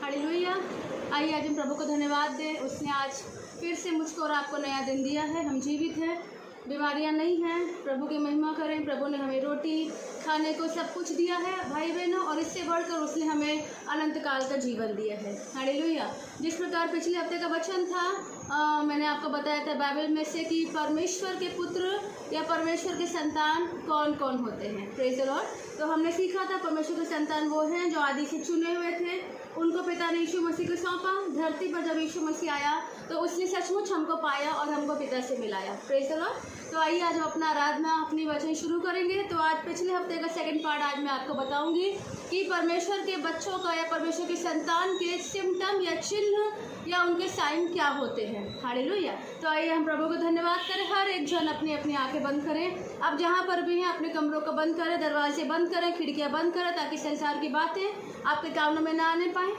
Hallelujah. आइए आज हम प्रभु को धन्यवाद दें। उसने आज फिर से मुझको और आपको नया दिन दिया है। हम जीवित हैं, बीमारियां नहीं हैं। प्रभु की महिमा करें। प्रभु ने हमें रोटी खाने को सब कुछ दिया है भाई बहनों, और इससे बढ़कर उसने हमें अनंत काल का जीवन दिया है। हालेलुया। जिस प्रकार पिछले हफ्ते का वचन था, मैंने आपको बताया था बाइबल में से कि परमेश्वर के पुत्र या परमेश्वर के संतान कौन कौन होते हैं। Praise the Lord. तो हमने सीखा था परमेश्वर के संतान वो हैं जो आदि से चुने हुए थे। उनको पिता ने यीशु मसीह को सौंपा। धरती पर जब यीशु मसीह आया तो उसने सचमुच हमको पाया और हमको पिता से मिलाया। Praise the Lord. तो आइए आज हम अपना आराधना अपनी वचन शुरू करेंगे। तो आज पिछले हफ्ते का सेकंड पार्ट आज मैं आपको बताऊंगी कि परमेश्वर के बच्चों का या परमेश्वर के संतान के सिम्टम या चिन्ह या उनके साइन क्या होते हैं। हालेलुया। तो आइए हम प्रभु को धन्यवाद करें। हर एक जन अपनी अपनी आंखें बंद करें। आप जहाँ पर भी हैं अपने कमरों को बंद करें, दरवाजे बंद करें, खिड़कियाँ बंद करें, ताकि संसार की बातें आपके कानों में ना आने पाए।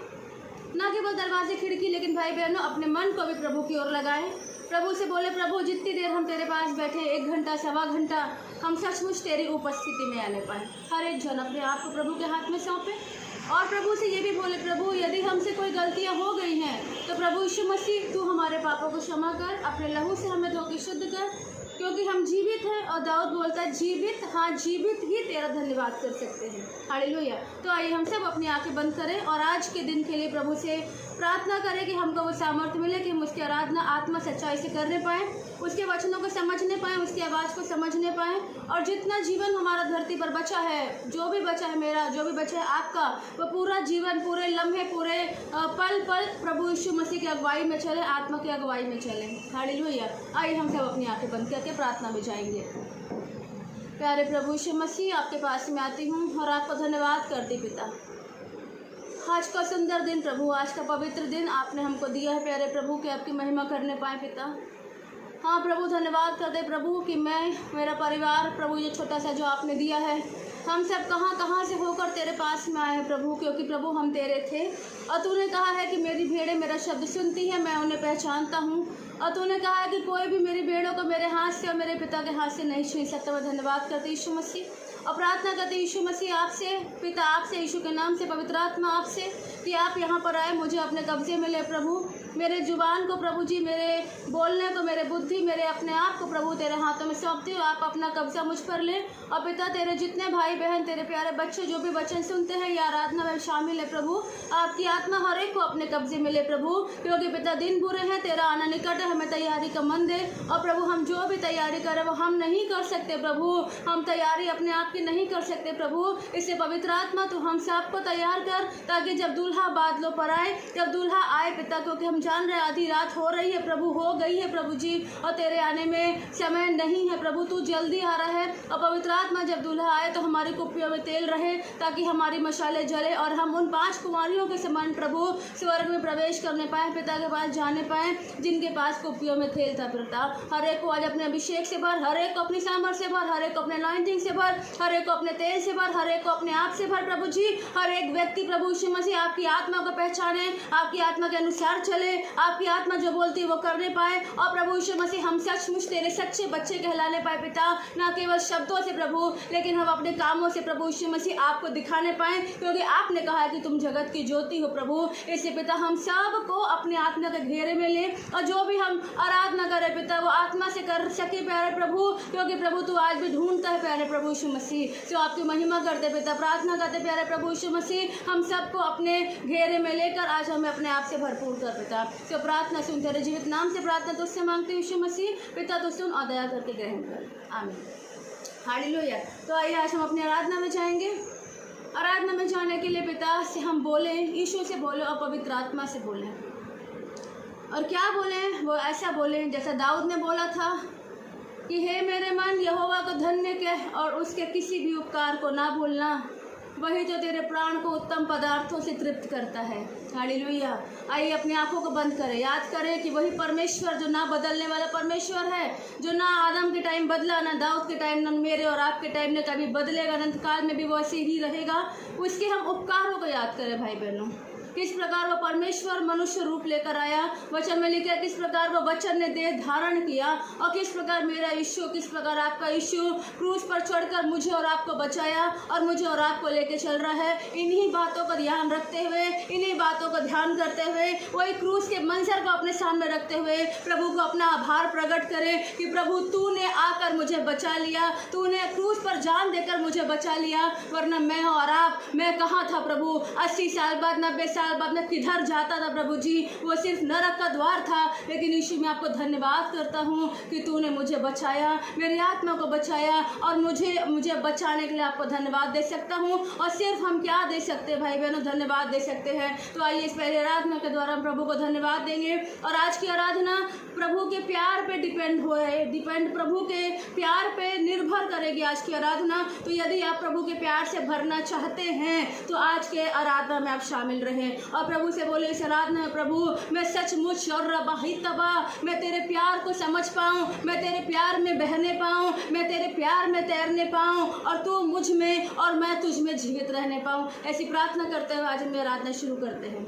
ना केवल दरवाजे खिड़की, लेकिन भाई बहनों अपने मन को भी प्रभु की ओर लगाएं। प्रभु से बोले, प्रभु जितनी देर हम तेरे पास बैठे, 1 घंटा सवा घंटा, हम सचमुच तेरी उपस्थिति में आने पाए। हर एक जन अपने आप को प्रभु के हाथ में सौंपे और प्रभु से ये भी बोले, प्रभु यदि हमसे कोई गलतियां हो गई हैं तो प्रभु यीशु मसीह तू हमारे पापों को क्षमा कर, अपने लहू से हमें धो के शुद्ध कर, क्योंकि हम जीवित हैं। और दाऊद बोलता है जीवित, हाँ जीवित ही तेरा धन्यवाद कर सकते हैं। हालेलुया। तो आइए हम सब अपनी आंखें बंद करें और आज के दिन के लिए प्रभु से प्रार्थना करें कि हमको वो सामर्थ्य मिले कि हम उसकी आराधना आत्मा सच्चाई से करने पाएँ, उसके वचनों को समझने पाएँ, उसकी आवाज़ को समझने पाएँ। और जितना जीवन हमारा धरती पर बचा है, जो भी बचा है मेरा, जो भी बचा है आपका, वो पूरा जीवन, पूरे लम्हे, पूरे पल पल प्रभु यीशु मसीह की अगुवाई में चले, आत्मा की अगुवाई में चले। हालेलुया। आइए हम सब अपनी आंखें बंद करके प्रार्थना में जाएंगे। प्यारे प्रभु यीशु मसीह, आपके पास में आती हूँ और आपको धन्यवाद करती पिता। आज का सुंदर दिन प्रभु, आज का पवित्र दिन आपने हमको दिया है प्यारे प्रभु, कि आपकी महिमा करने पाए पिता। हाँ प्रभु, धन्यवाद कर दे प्रभु कि मैं, मेरा परिवार प्रभु, ये छोटा सा जो आपने दिया है, हम सब कहाँ कहाँ से होकर तेरे पास में आए हैं प्रभु, क्योंकि प्रभु हम तेरे थे। और तूने कहा है कि मेरी भेड़ें मेरा शब्द सुनती है, मैं उन्हें पहचानता हूँ। और तूने कहा है कि कोई भी मेरी भेड़ों को मेरे हाथ से और मेरे पिता के हाथ से नहीं छीन सकता। मैं धन्यवाद करती यीशु मसीह और प्रार्थना करते यीशु मसीह आपसे, पिता आपसे, यीशु के नाम से, पवित्र आत्मा आपसे, कि आप यहाँ पर आए, मुझे अपने कब्जे में ले प्रभु। मेरे जुबान को प्रभु जी, मेरे बोलने को, मेरे बुद्धि, मेरे अपने आप को प्रभु तेरे हाथों में सौंपती हूँ। आप अपना कब्जा मुझ पर ले। और पिता तेरे जितने भाई बहन, तेरे प्यारे बच्चे जो भी वचन सुनते हैं या आराधना में शामिल है प्रभु, आपकी आत्मा हर एक को अपने कब्जे में ले प्रभु, क्योंकि पिता दिन बुरे हैं, तेरा आना निकट है। हमें तैयारी का मन दे। और प्रभु हम जो भी तैयारी करें वो हम नहीं कर सकते प्रभु, हम तैयारी अपने आप की नहीं कर सकते प्रभु। इससे पवित्र आत्मा तू हम सबको तैयार कर, ताकि जब दूल्हा बादलों पर आए, जब दूल्हा आए पिता, क्योंकि हम जान रहे आधी रात हो रही है प्रभु, हो गई है प्रभु जी, और तेरे आने में समय नहीं है प्रभु, तू जल्दी आ रहा है। और पवित्र आत्मा जब दूल्हा आए तो हमारी कुप्पियों में तेल रहे, ताकि हमारी मशाले जले और हम उन 5 कुमारियों के समान प्रभु स्वर्ग में प्रवेश करने पाए, पिता के पास जाने पाए, जिनके पास कुप्पियों में तेल था पिता। हर एक को आज अपने अभिषेक से भर, हर एक को अपनी सामर्थ्य से भर, हर एक को अपने अनॉइंटिंग से भर, हर एक को अपने तेल से भर, हर एक को अपने आप से भर प्रभु जी। हर एक व्यक्ति प्रभु यीशु मसीह आपकी आत्मा को पहचाने, आपकी आत्मा के अनुसार चले, आपकी आत्मा जो बोलती है वो करने पाए। और प्रभु यीशु मसीह हम सचमुच तेरे सच्चे बच्चे कहलाने पाए पिता, ना केवल शब्दों से प्रभु, लेकिन हम अपने कामों से प्रभु यीशु मसीह आपको दिखाने पाए, क्योंकि आपने कहा है कि तुम जगत की ज्योति हो प्रभु। इससे पिता हम सब को अपने आत्मा के घेरे में ले, और जो भी हम आराधना करें पिता वो आत्मा से कर सके प्यारे प्रभु, क्योंकि प्रभु तू आज भी ढूंढता है प्यारे प्रभु यीशु मसीह। तो आपकी महिमा करते पिता, प्रार्थना करते प्यारे प्रभु यीशु मसीह, हम सबको अपने घेरे में लेकर आज हमें अपने आप से भरपूर कर पिता। तो प्रार्थना सुन, तेरे जीवित नाम से प्रार्थना तुझसे मांगते यीशु मसीह, पिता तू सुन और दया करके ग्रहण कर, आमीन। हालेलुया। तो आइए आज हम अपनी आराधना में जाएंगे। आराधना में जाने के लिए पिता से हम बोलें, यीशु से बोलें और पवित्र आत्मा से बोलें। और क्या बोलें? वो ऐसा बोलें जैसा दाऊद ने बोला था कि हे मेरे मन, यहोवा को धन्य कह और उसके किसी भी उपकार को ना भूलना, वही तो तेरे प्राण को उत्तम पदार्थों से तृप्त करता है। हालेलुया। आइए अपनी आंखों को बंद करें, याद करें कि वही परमेश्वर जो ना बदलने वाला परमेश्वर है, जो ना आदम के टाइम बदला, ना दाऊद के टाइम, ना मेरे और आपके टाइम ने कभी बदलेगा, अनंत काल में भी वो ऐसे ही रहेगा। उसके हम उपकारों को याद करें भाई बहनों, किस प्रकार वो परमेश्वर मनुष्य रूप लेकर आया। वचन में लिखा है किस प्रकार वो वचन ने देह धारण किया और किस प्रकार मेरा यीशु, किस प्रकार आपका यीशु क्रूस पर चढ़कर मुझे और आपको बचाया और मुझे और आपको लेके चल रहा है। इन्हीं बातों का ध्यान रखते हुए, इन्हीं बातों का ध्यान करते हुए, वही क्रूस के मंजर को अपने सामने रखते हुए प्रभु को अपना आभार प्रकट करें कि प्रभु तूने आकर मुझे बचा लिया, तूने क्रूस पर जान देकर मुझे बचा लिया, वरना मैं और आप, मैं कहाँ था प्रभु। 80 साल बाद, 90 साल बाद मैं किधर जाता था प्रभु जी। वो सिर्फ नरक का द्वार था, लेकिन यीशु मैं आपको धन्यवाद करता हूँ कि तूने मुझे बचाया, मेरी आत्मा को बचाया और मुझे बचाने के लिए आपको धन्यवाद दे सकता हूँ। और सिर्फ हम क्या दे सकते हैं भाई बहनों, धन्यवाद दे सकते हैं। तो आइए इस पहले आराधना के द्वारा हम प्रभु को धन्यवाद देंगे। और आज की आराधना प्रभु के प्यार पे डिपेंड प्रभु के प्यार पे निर्भर करेगी आज की आराधना। तो यदि आप प्रभु के प्यार से भरना चाहते हैं तो आज के आराधना में आप शामिल रहें और प्रभु से बोले इस आराधना में, प्रभु मैं सचमुच और रबाहितबा मैं तेरे प्यार को समझ पाऊँ, मैं तेरे प्यार में बहने पाऊँ, मैं तेरे प्यार में तैरने पाऊँ और तू मुझ में और मैं तुझ में जीवित रहने पाऊँ। ऐसी प्रार्थना करते हुए आज हम आराधना शुरू करते हैं।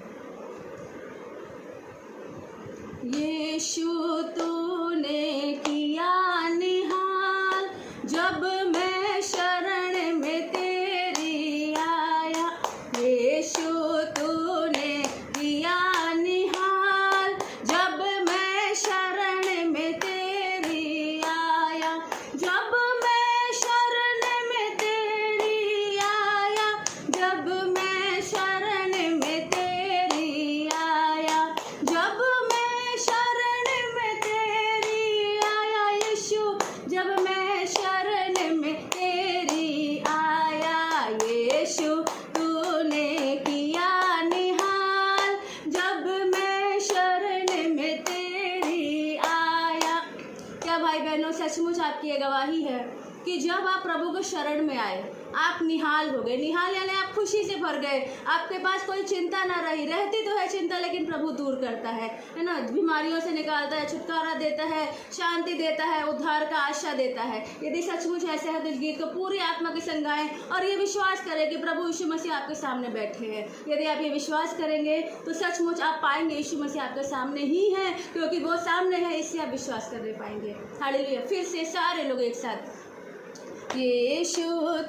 यीशु तूने किया निहाल जब मैं शरण में तेरी आया, यीशु तूने किया निहाल जब मैं शरण में तेरी आया, जब मैं शरण में तेरी आया, जब मैं शरण में तेरी आया, जब जब मैं शरण में तेरी आया, यीशु तूने किया निहाल जब मैं शरण में तेरी आया। क्या भाई बहनों, सचमुच आपकी ये गवाही है कि जब आप प्रभु को शरण में आए आप निहाल हो गए। निहाल यानी आप खुशी से भर गए, आपके पास कोई चिंता ना रही। रहती तो है चिंता, लेकिन प्रभु दूर करता है ना। बीमारियों से निकालता है, छुटकारा देता है, शांति देता है, उद्धार का आशा देता है। यदि सचमुच ऐसा है तो इस गीत को पूरी आत्मा के संग गाएं और ये विश्वास करें कि प्रभु यीशु मसीह आपके सामने बैठे हैं। यदि आप ये विश्वास करेंगे तो सचमुच आप पाएंगे यीशु मसीह आपके सामने ही है, क्योंकि वो सामने है, इससे आप विश्वास कर पाएंगे। हालेलुया। फिर से सारे लोग एक साथ, यीशु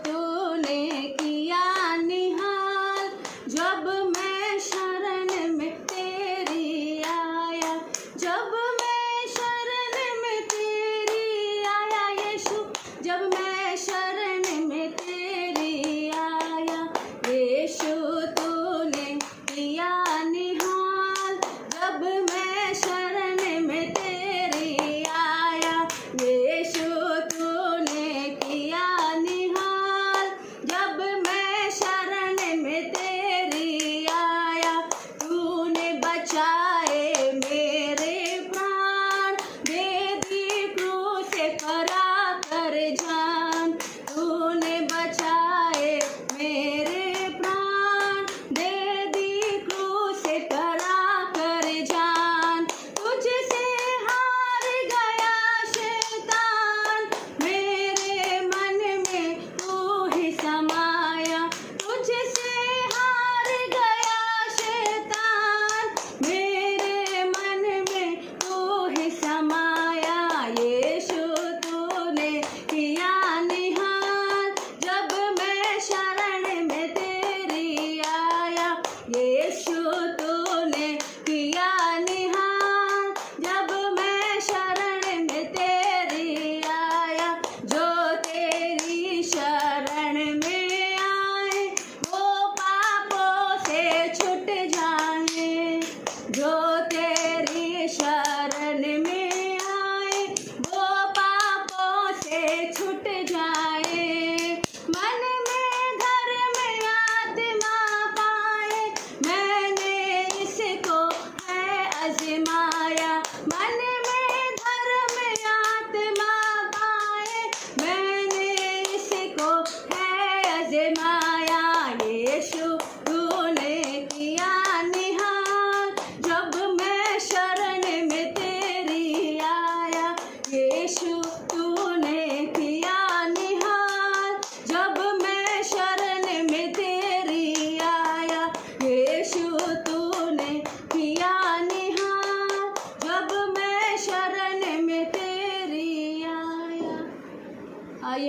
तूने किया निहाल जब मैं शरण में तेरी आया, जब मैं शरण में तेरी आया, यीशु जब मैं शरण में तेरी आया, यीशु तूने किया निहाल जब मैं शरण में तेरी आया, यीशु तूने किया निहाल जब मैं शरण में तेरी आया, तूने बचाए मेरे प्राण, दे दी क्रूस से करा कर जान, तूने बचाए मेरे प्राण, दे दी क्रूस से करा कर जान, तुझसे हार गया शैतान, मेरे मन में तू ही समाया, तुझसे हार गया शैतान, मेरे मन में तू ही समाया, यीशु तूने किया निहाल जब मैं शरण में तेरी आया, यीशु तूने किया निहाल जब मैं शरण में तेरी आया, जो तेरी शरण में आए वो पापों से छूट जाए, जो तेरी शरण में आए वो पापों से छूट जाए, मन में धर्म आत्मा पाए, मैंने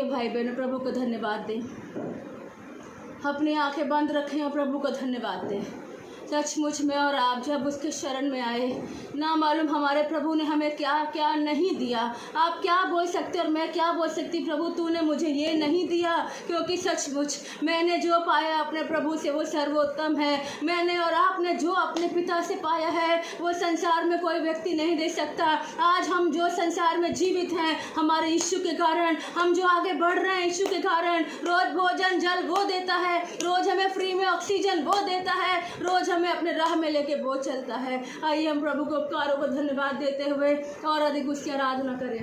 आइए भाई बहनों, प्रभु को धन्यवाद दें। अपनी आंखें बंद रखें और प्रभु को धन्यवाद दें। सचमुच में और आप जब उसके शरण में आए, ना मालूम हमारे प्रभु ने हमें क्या क्या नहीं दिया। आप क्या बोल सकते और मैं क्या बोल सकती, प्रभु तूने मुझे ये नहीं दिया, क्योंकि सचमुच मैंने जो पाया अपने प्रभु से वो सर्वोत्तम है। मैंने और आपने जो अपने पिता से पाया है वो संसार में कोई व्यक्ति नहीं दे सकता। आज हम जो संसार में जीवित हैं हमारे यीशु के कारण, हम जो आगे बढ़ रहे हैं यीशु के कारण। रोज़ भोजन जल वो देता है, रोज़ हमें फ्री में ऑक्सीजन वो देता है, रोज़ हमें अपने राह में लेके वो चलता है। आइए हम प्रभु को उपकारों को धन्यवाद देते हुए और अधिक उसकी आराधना करें।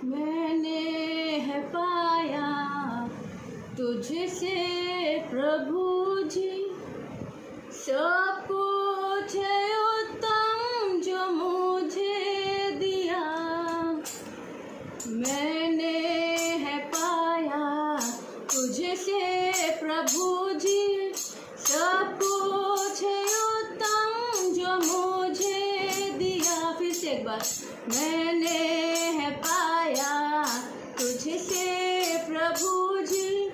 मैंने है पाया तुझसे प्रभु जी, सब कुछ है उत्तम जो मुझे दिया। मैंने है पाया तुझसे प्रभु जी, सब कुछ है उत्तम जो मुझे दिया। फिर से एक बार, मैंने है पाया तुझसे प्रभु जी,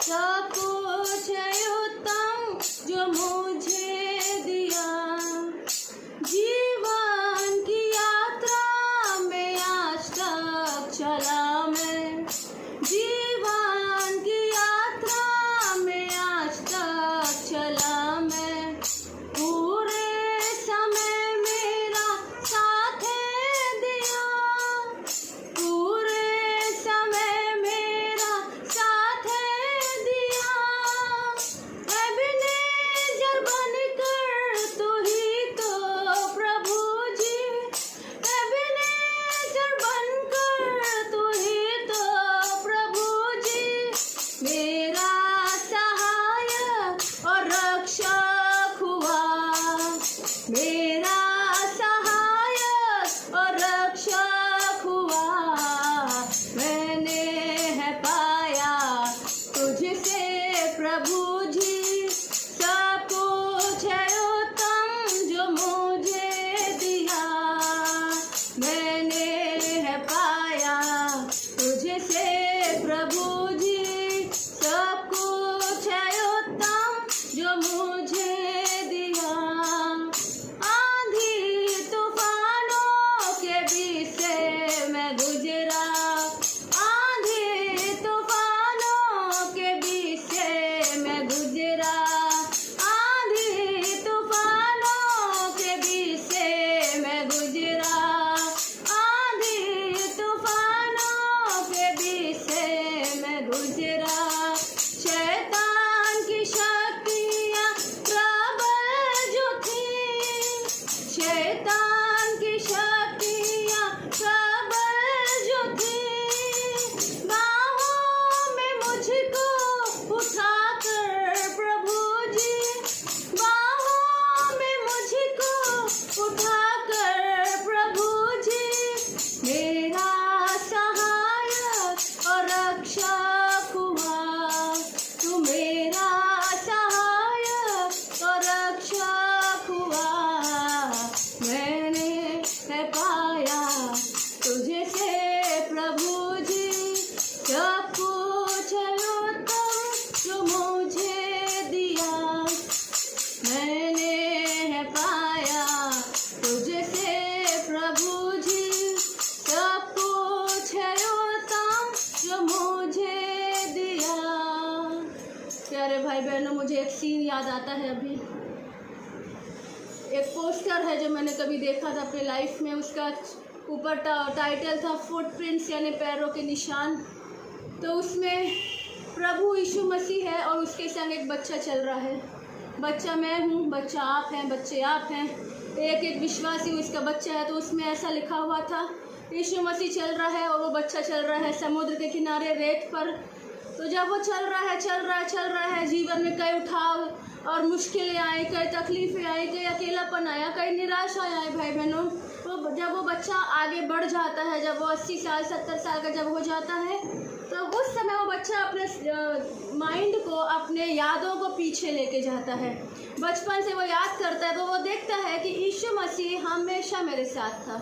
सब कुछ है उत्तम जो मुझे दिया। जीवन की यात्रा में आज तक चला मैं, जीवन की यात्रा में आज तक चला मैं। पूरे समय मेरा साथ दिया, पूरे समय मेरा साथ दिया। एबेनेज़र बनकर तू ही तो प्रभु जी, एबेनेज़र बनकर तू ही तो प्रभु जी। मेरा सहायक और रक्षक हुआ, मेरा सहायक और रक्षक हुआ। मैंने है पाया तुझसे प्रभु जी, सब कुछ है उत्तम जो मुझे दिया। मैंने है पाया तुझसे प्रभु जी, सब कुछ है उत्तम जो मुझे दिया। आंधी तूफानों के बीच से मैं गुजरा, आंधी तूफानों के बीच से मैं गुजरा, आंधी तूफानों के बीच से मैं गुजरा, आंधी तूफानों के बीच से मैं गुजरा। शैतान की शक्तियाँ प्रबल जो थी, शैतान की शक्तियाँ प्रबल जो थी, बाहों में मुझको उठाकर प्रभु जी, बाहों में मुझको उठाकर प्रभु जी। मेरा सहायक और रक्षक हुआ, तू मेरा सहायक और रक्षक हुआ। मैंने है पाया तुझसे प्रभु जी, सब कुछ है उत्तम जो मुझे दिया। मैंने है पाया तुझसे प्रभु जी, सब कुछ है उत्तम जो मुझे दिया। प्यारे भाई बहनों, मुझे एक सीन याद आता है अभी। एक पोस्टर है जो मैंने कभी देखा था अपनी लाइफ में, उसका ऊपर टाइटल था फुटप्रिंट्स यानी पैरों के निशान। तो उसमें प्रभु यीशु मसीह है और उसके संग एक बच्चा चल रहा है। बच्चा मैं हूँ, बच्चा आप हैं, बच्चे आप हैं, एक विश्वासी उसका बच्चा है। तो उसमें ऐसा लिखा हुआ था, यीशु मसीह चल रहा है और वो बच्चा चल रहा है समुद्र के किनारे रेत पर। तो जब वो चल रहा है, जीवन में कई उठाव और मुश्किलें आई, कई तकलीफ़ें आई, कई अकेलापन आया, कई निराशा आई भाई बहनों। तो जब वो बच्चा आगे बढ़ जाता है, जब वो 80 साल 70 साल का जब हो जाता है, तो उस समय वो बच्चा अपने माइंड को, अपने यादों को पीछे लेके जाता है। बचपन से वो याद करता है, तो वो देखता है कि यीशु मसीह हमेशा मेरे साथ था।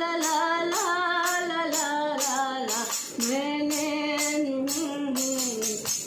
ला ला ला ला ला ला ला मैंने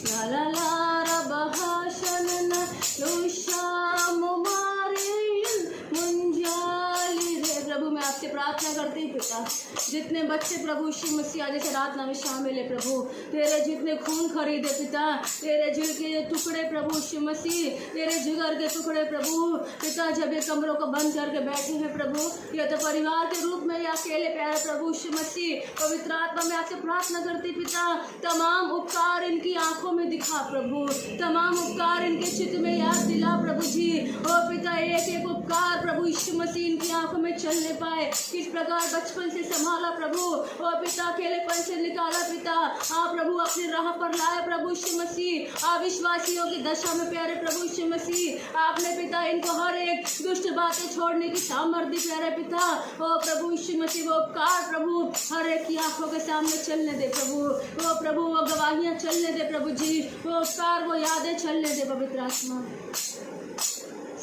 ला ला ला रब हाशन लुशाम मारिल मुंजाली रे। प्रभु मैं आपसे प्रार्थना करती हूँ पिता, जितने बच्चे प्रभु यीशु मसीह आज इस आराधना में शामिल है प्रभु, तेरे जितने खून खरीदे पिता, तेरे दिल के टुकड़े प्रभु यीशु मसीह, तेरे जिगर के टुकड़े प्रभु पिता, जब ये कमरों को बंद करके बैठे हैं प्रभु, या तो परिवार के रूप में या अकेले प्यारे प्रभु यीशु मसीह, पवित्र आत्मा में आपसे प्रार्थना करती पिता, तमाम उपकार इनकी आंखों में दिखा प्रभु, तमाम उपकार इनके चित्त में याद दिला प्रभु जी। ओ पिता, एक एक उपकार प्रभु यीशु मसीह इनकी आंखों में चलने पाए, किस प्रकार बचपन बचपन से संभाला प्रभु, ओ पिता अकेलेपन से निकाला पिता, हाँ प्रभु अपनी राह पर लाए प्रभु यीशु मसीह। अविश्वासियों की दशा में प्यारे प्रभु यीशु मसीह आपने पिता इनको हर एक दुष्ट बातें छोड़ने की सामर्थ्य प्यारे पिता, ओ प्रभु यीशु मसीह वो उपकार प्रभु हर एक की आंखों के सामने चलने दे प्रभु, वो प्रभु वो गवाहियाँ चलने दे प्रभु जी, वो उपकार वो यादें चलने दे पवित्र आत्मा।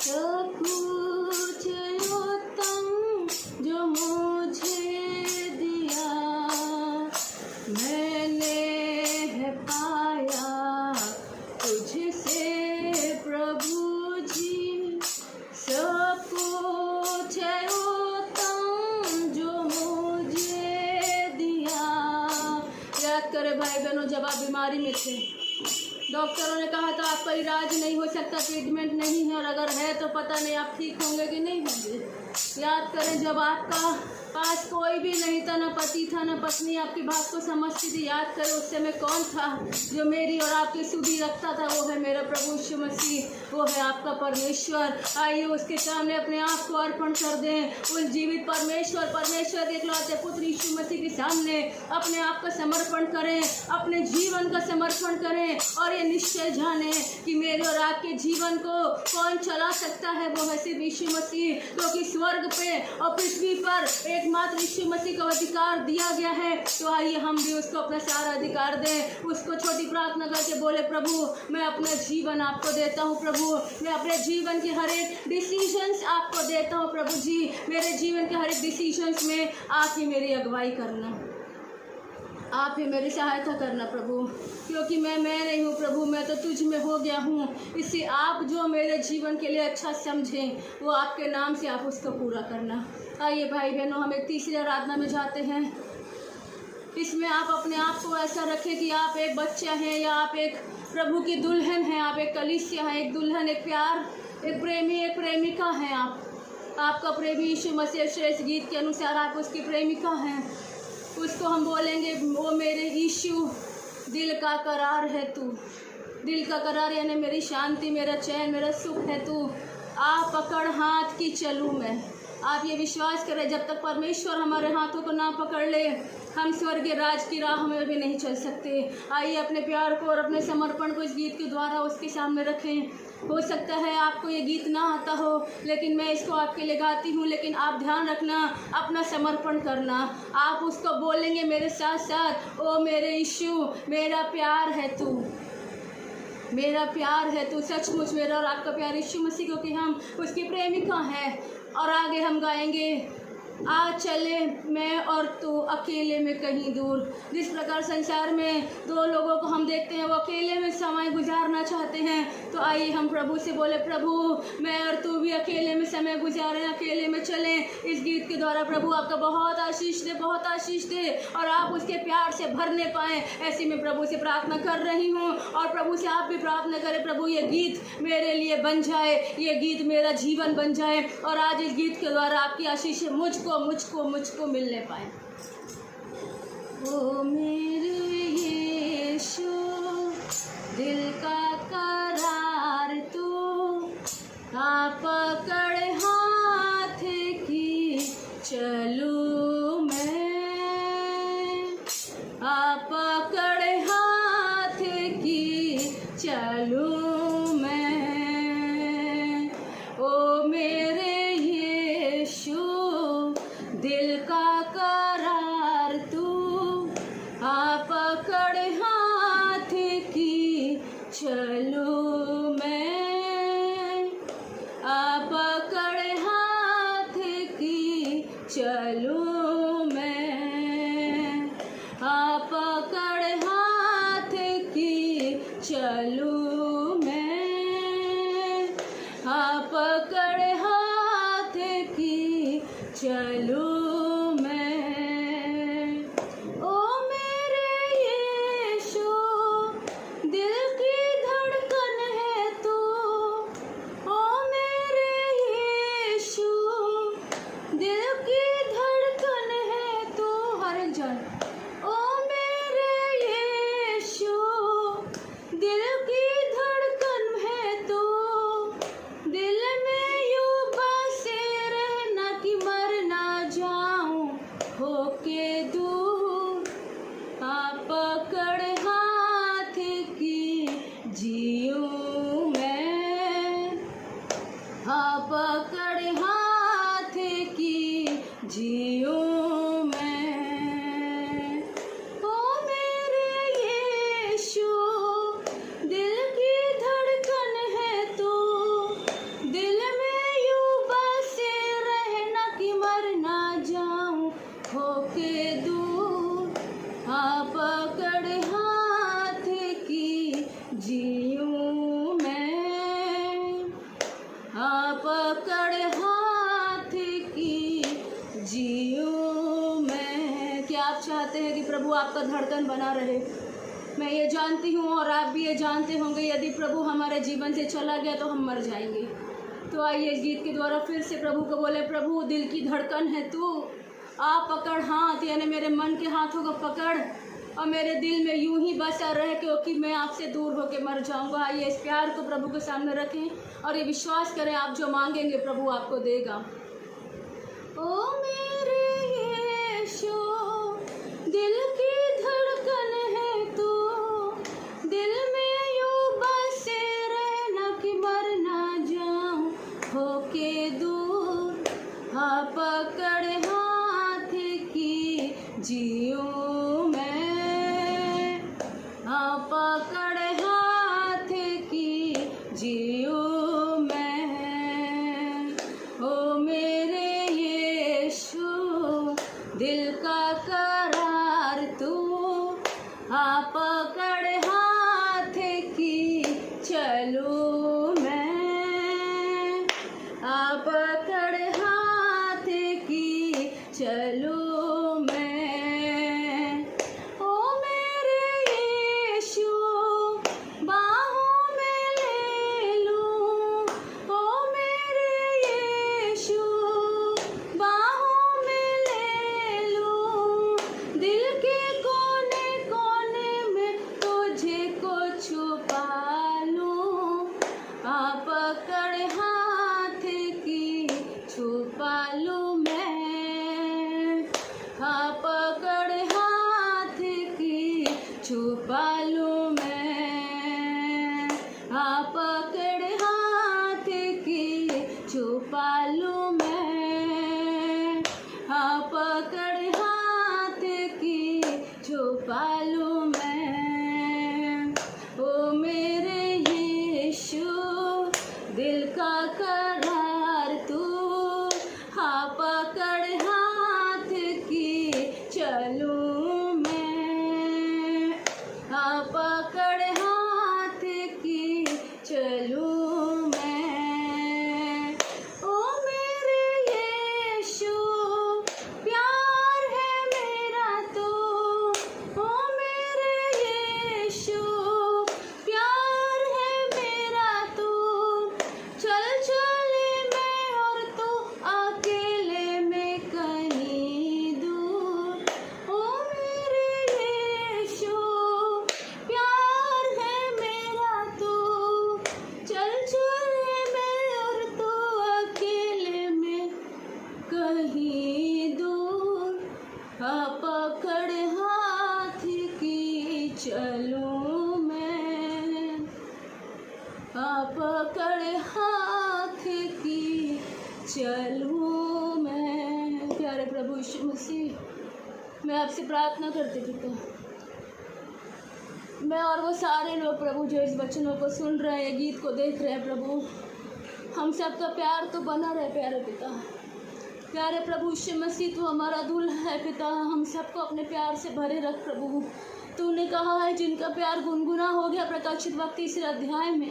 सब कुछ उत्तम जो मुझे दिया मैंने है पाया तुझसे प्रभु जी, सब कुछ उत्तम जो मुझे दिया। याद करें भाई बहनों, जब आप बीमारी में थे डॉक्टरों ने कहा था आपका इलाज नहीं हो सकता, ट्रीटमेंट नहीं है, और अगर है तो पता नहीं आप ठीक होंगे कि नहीं होंगे। याद करें जब आपका पास कोई भी नहीं था, न पति था न पत्नी आपकी बात को समझती थी, याद करें उस समय कौन था जो मेरी और आपकी सुधि रखता था, वो है मेरा प्रभु यीशु मसीह, वो है आपका परमेश्वर। आइए उसके सामने अपने आप को अर्पण कर दें, उस जीवित परमेश्वर के इकलौते पुत्र यीशु मसीह के सामने अपने आप का समर्पण करें, अपने जीवन का समर्पण करें और ये निश्चय जाने कि मेरे और आपके जीवन को कौन चला सकता है, वो है सिर्फ यीशु मसीह, क्योंकि स्वर्ग पे और पृथ्वी पर एकमात्र यीशु मसीह को अधिकार दिया गया है। तो आइए हम भी उसको अपना सारा अधिकार दें, उसको छोटी प्रार्थना करके बोले प्रभु मैं अपना जीवन आपको देता हूँ प्रभु, मैं अपने जीवन के हर एक डिसीजंस आपको देता हूँ प्रभु जी, मेरे जीवन के हर एक डिसीजंस में आप ही मेरी अगुवाई करना, आप ही मेरी सहायता करना प्रभु, क्योंकि मैं नहीं हूँ प्रभु, मैं तो तुझ में हो गया हूँ। इससे आप जो मेरे जीवन के लिए अच्छा समझें वो आपके नाम से आप उसको पूरा करना। आइए भाई बहनों हम एक तीसरी आराधना में जाते हैं। इसमें आप अपने आप को ऐसा रखें कि आप एक बच्चा हैं या आप एक प्रभु की दुल्हन हैं, आप एक कलीसिया हैं, एक दुल्हन, एक प्यार, एक प्रेमी, एक प्रेमिका हैं। आपका प्रेमी यीशु मसीह श्रेष्ठ गीत के अनुसार आप उसकी प्रेमिका हैं। उसको हम बोलेंगे वो मेरे यीशु दिल का करार है तू, दिल का करार यानी मेरी शांति, मेरा चैन, मेरा सुख है तू, आप पकड़ हाथ की चलूँ मैं। आप ये विश्वास करें जब तक परमेश्वर हमारे हाथों को ना पकड़ ले हम स्वर्गीय राज की राह में भी नहीं चल सकते। आइए अपने प्यार को और अपने समर्पण को इस गीत के द्वारा उसके सामने रखें। हो सकता है आपको ये गीत ना आता हो लेकिन मैं इसको आपके लिए गाती हूँ, लेकिन आप ध्यान रखना अपना समर्पण करना। आप उसको बोलेंगे मेरे साथ साथ, ओ मेरे यीशु मेरा प्यार है तू, मेरा प्यार है तू, सचमुच मेरा और आपका प्यार यीशु मसीह, क्योंकि हम उसकी प्रेमिका हैं। और आगे हम गाएंगे आ चले मैं और तू अकेले में कहीं दूर। जिस प्रकार संसार में दो लोगों को हम देखते हैं वो अकेले में समय गुजारना चाहते हैं, तो आइए हम प्रभु से बोले प्रभु मैं और तू भी अकेले में समय गुजारें, अकेले में चलें। इस गीत के द्वारा प्रभु आपका बहुत आशीष दे, बहुत आशीष दे और आप उसके प्यार से भरने पाएँ, ऐसी मैं प्रभु से प्रार्थना कर रही हूँ। और प्रभु से आप भी प्रार्थना करें प्रभु ये गीत मेरे लिए बन जाए, ये गीत मेरा जीवन बन जाए और आज इस गीत के द्वारा आपकी आशीष मुझको मिलने पाए। ओ मेरे यीशु दिल का करार तू, आ पकड़ हाथ की चलूँ मैं, आ पकड़ हाथ की चलूँ मैं। ओ मेरे दिल का करार तू, आ पकड़ हाथ की चलूँ मैं, आ पकड़ हाथ की चलूँ मैं, आ पकड़ हाथ की चलूँ मैं, आ पकड़ हाथ की चलूँ पकड़ हाथ की जीऊं मैं, हाँ पकड़ हाथ की जीऊं मैं। क्या आप चाहते हैं कि प्रभु आपका धड़कन बना रहे? मैं ये जानती हूँ और आप भी ये जानते होंगे, यदि प्रभु हमारे जीवन से चला गया तो हम मर जाएंगे। तो आइए इस गीत के द्वारा फिर से प्रभु को बोले, प्रभु दिल की धड़कन है तू, आप पकड़ हाथ, यानी मेरे मन के हाथों को पकड़ और मेरे दिल में यूं ही बसा रहे, क्योंकि मैं आपसे दूर होकर मर जाऊंगा। आइए इस प्यार को प्रभु के सामने रखें और ये विश्वास करें, आप जो मांगेंगे प्रभु आपको देगा। ओ मेरे यीशु दिल की धड़कन है तू, दिल में यूं बसे रहना कि मर ना जाऊं होके दूर, हाँ पकड़ हाथ की जीऊं मैं, हाँ पकड़ हाथ की जीऊं मैं। ओ मेरे यीशु दिल का करार तू, हाँ पकड़ हाथ की चलूं मैं, हाँ पकड़ हाथ की चलूं मैं। ओ मेरे यीशु बाहों में ले लूं, ओ मेरे यीशु बाहों में ले लूं, दिल के कोने कोने में तुझे को छुपा लूं, हाँ पकड़ हाथ की छुपा लूं मैं, हाँ पकड़ हाथ की छुपा लूं मैं, हाँ पकड़ हाथ की छुपा लूं मैं, हाँ पकड़ हाथ की छुपा लूं मैं। ओ मेरे यीशु दिल का करार तू, हाँ पकड़ हाथ की चलूं मैं, हाँ पकड़ हाथ की चलूं मैं। ओ मेरे यीशु प्यार है मेरा तो, ओ मेरे यीशु प्यार है मेरा तो, चल चले मैं और तू अकेले में कहीं दूर। ओ मेरे यीशु प्यार है मेरा तो, चल चले मैं और तू अकेले में कहीं दूर, हाँ पकड़ हाथ की चलूं मैं, हाँ पकड़ हाथ की चलूं मैं। प्यारे प्रभु यीशु मसीह, मैं आपसे प्रार्थना करती पिता, मैं और वो सारे लोग प्रभु जो इस वचनों को सुन रहे हैं, गीत को देख रहे हैं प्रभु, हम सबका प्यार तो बना रहे प्यारे पिता। प्यारे प्रभु यीशु मसीह, तू हमारा दूल्हा है पिता, हम सबको अपने प्यार से भरे रख प्रभु। तूने कहा है जिनका प्यार गुनगुना हो गया, प्रकाशित वक्त 3 अध्याय में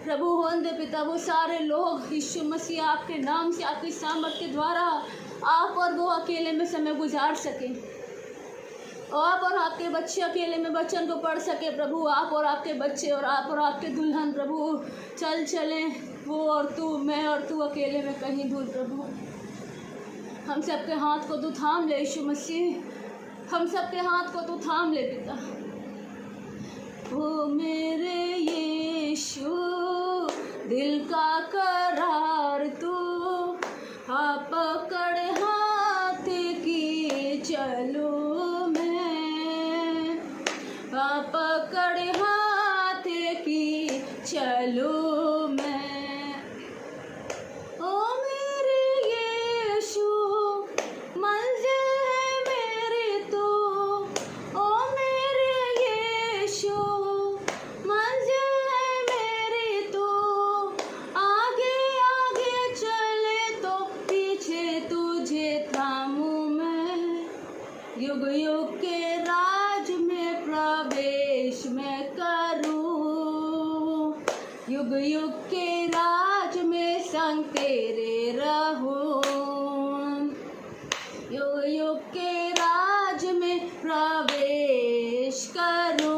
प्रभु होने दे पिता, वो सारे लोग यीशु मसीह आपके नाम से, आपकी सामर्थ के द्वारा आप और वो अकेले में समय गुजार सके, आप और आपके बच्चे अकेले में वचन को पढ़ सके प्रभु। आप और आपके बच्चे और आप और आपके दुल्हन प्रभु चल चलें, वो और तू, मैं और तू अकेले में कहीं दूर प्रभु। हम सबके हाथ को तू थाम ले यीशु मसीह, हम सबके हाथ को तू थाम ले पिता। ओ मेरे यीशु दिल का करार तू, हाँ पकड़ हाथ की चलूं मैं, हाँ पकड़ हाथ की चलूं मैं। ओ मेरे यीशु मंजिल है मेरी तू, ओ मेरे यीशु मंजिल है मेरी तू, आगे आगे चले तो पीछे तुझे थामूं मैं, युग युग के राह युग युग के राज में संग तेरे रहूं, युग युग के राज में प्रवेश करूं,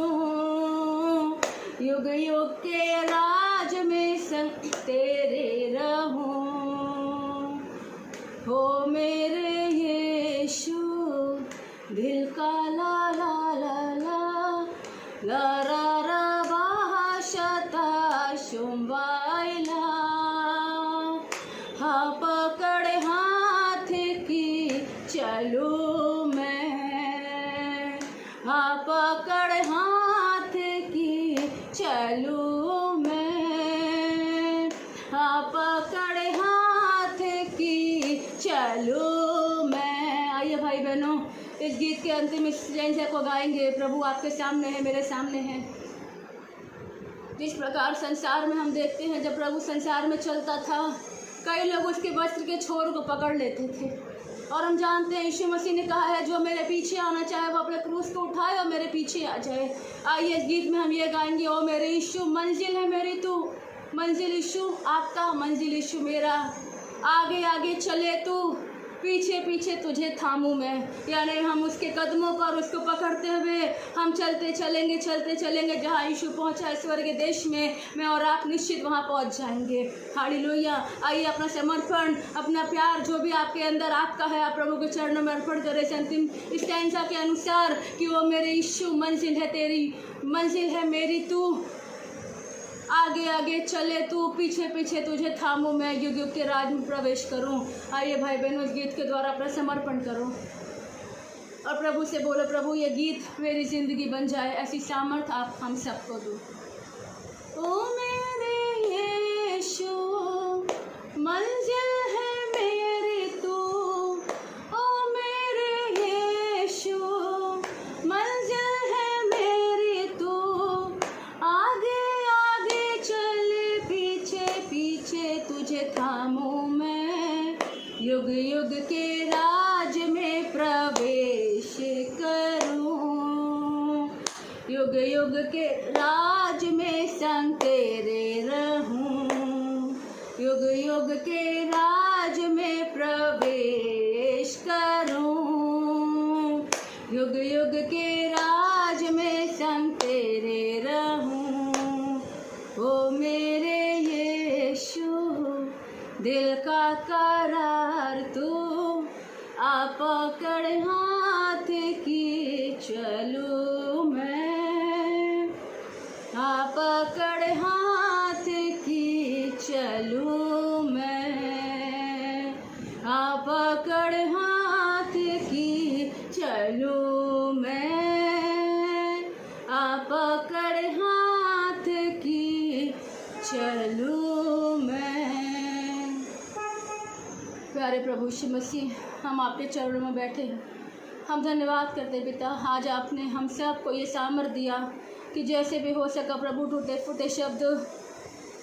युग युग के राज में संग तेरे रहूं। हो मेरे यीशु दिल का ला ला ला ला ला रा रा बाशता शुंबाइला, हाँ पकड़े हाथ की चलूं मैं, हाँ पकड़े हाथ की चलूं मैं, हाँ पकड़े हाथ की चलूं मैं। आइए भाई बहनों, इस गीत के अंतिम स्टैंजा को गाएंगे। प्रभु आपके सामने है, मेरे सामने है। जिस प्रकार संसार में हम देखते हैं, जब प्रभु संसार में चलता था, कई लोग उसके वस्त्र के छोर को पकड़ लेते थे। और हम जानते हैं यीशु मसीह ने कहा है, जो मेरे पीछे आना चाहे वो अपने क्रूस को उठाए और मेरे पीछे आ जाए। आइए इस गीत में हम ये गाएंगे, ओ मेरे यीशु मंजिल है मेरी तू, मंजिल यीशु आपका, मंजिल यीशु मेरा, आगे आगे चले तू, पीछे पीछे तुझे थामूं मैं। यानी हम उसके कदमों पर उसको पकड़ते हुए हम चलते चलेंगे जहाँ यीशु पहुँचा है स्वर्ग देश में, मैं और आप निश्चित वहाँ पहुँच जाएंगे। हालेलुया। आइए अपना समर्पण, अपना प्यार जो भी आपके अंदर आपका है, आप प्रभु के चरणों में अर्पण करें इस अंतिम स्टैंजा के अनुसार कि वो मेरे यीशु मंजिल है तेरी, मंजिल है मेरी तू, आगे आगे चले तू, पीछे पीछे तुझे थामूं मैं, युग युग के राज में प्रवेश करूं। आइए भाई बहनों, इस गीत के द्वारा अपना समर्पण करो और प्रभु से बोलो, प्रभु ये गीत मेरी ज़िंदगी बन जाए, ऐसी सामर्थ आप हम सबको दो। ओ मेरे यीशु मंजिल है मेरी तू, ओ मेरे यीशु मंजिल है मेरी तू, आगे आगे चले पीछे पीछे तुझे थामूं मैं, युग युग के राज में प्रवेश करूं, युग युग के राज में संग तेरे रहूं, युग युग के राज में प्रवेश करूं, युग युग के राज में संग तेरे रहूं। ओ मेरे यीशु दिल का करार तू, आ पकड़ हाथ की चलूं मैं, आ पकड़ हाथ की चलूं मैं, आ पकड़ हाथ की चलूं मैं, आ पकड़ हाथ की चलूं मैं। प्यारे प्रभु यीशु मसीह, हम आपके चरणों में बैठे हैं, हम धन्यवाद करते पिता, आज आपने हम सब को ये सामर्थ दिया कि जैसे भी हो सका प्रभु टूटे फूटे शब्द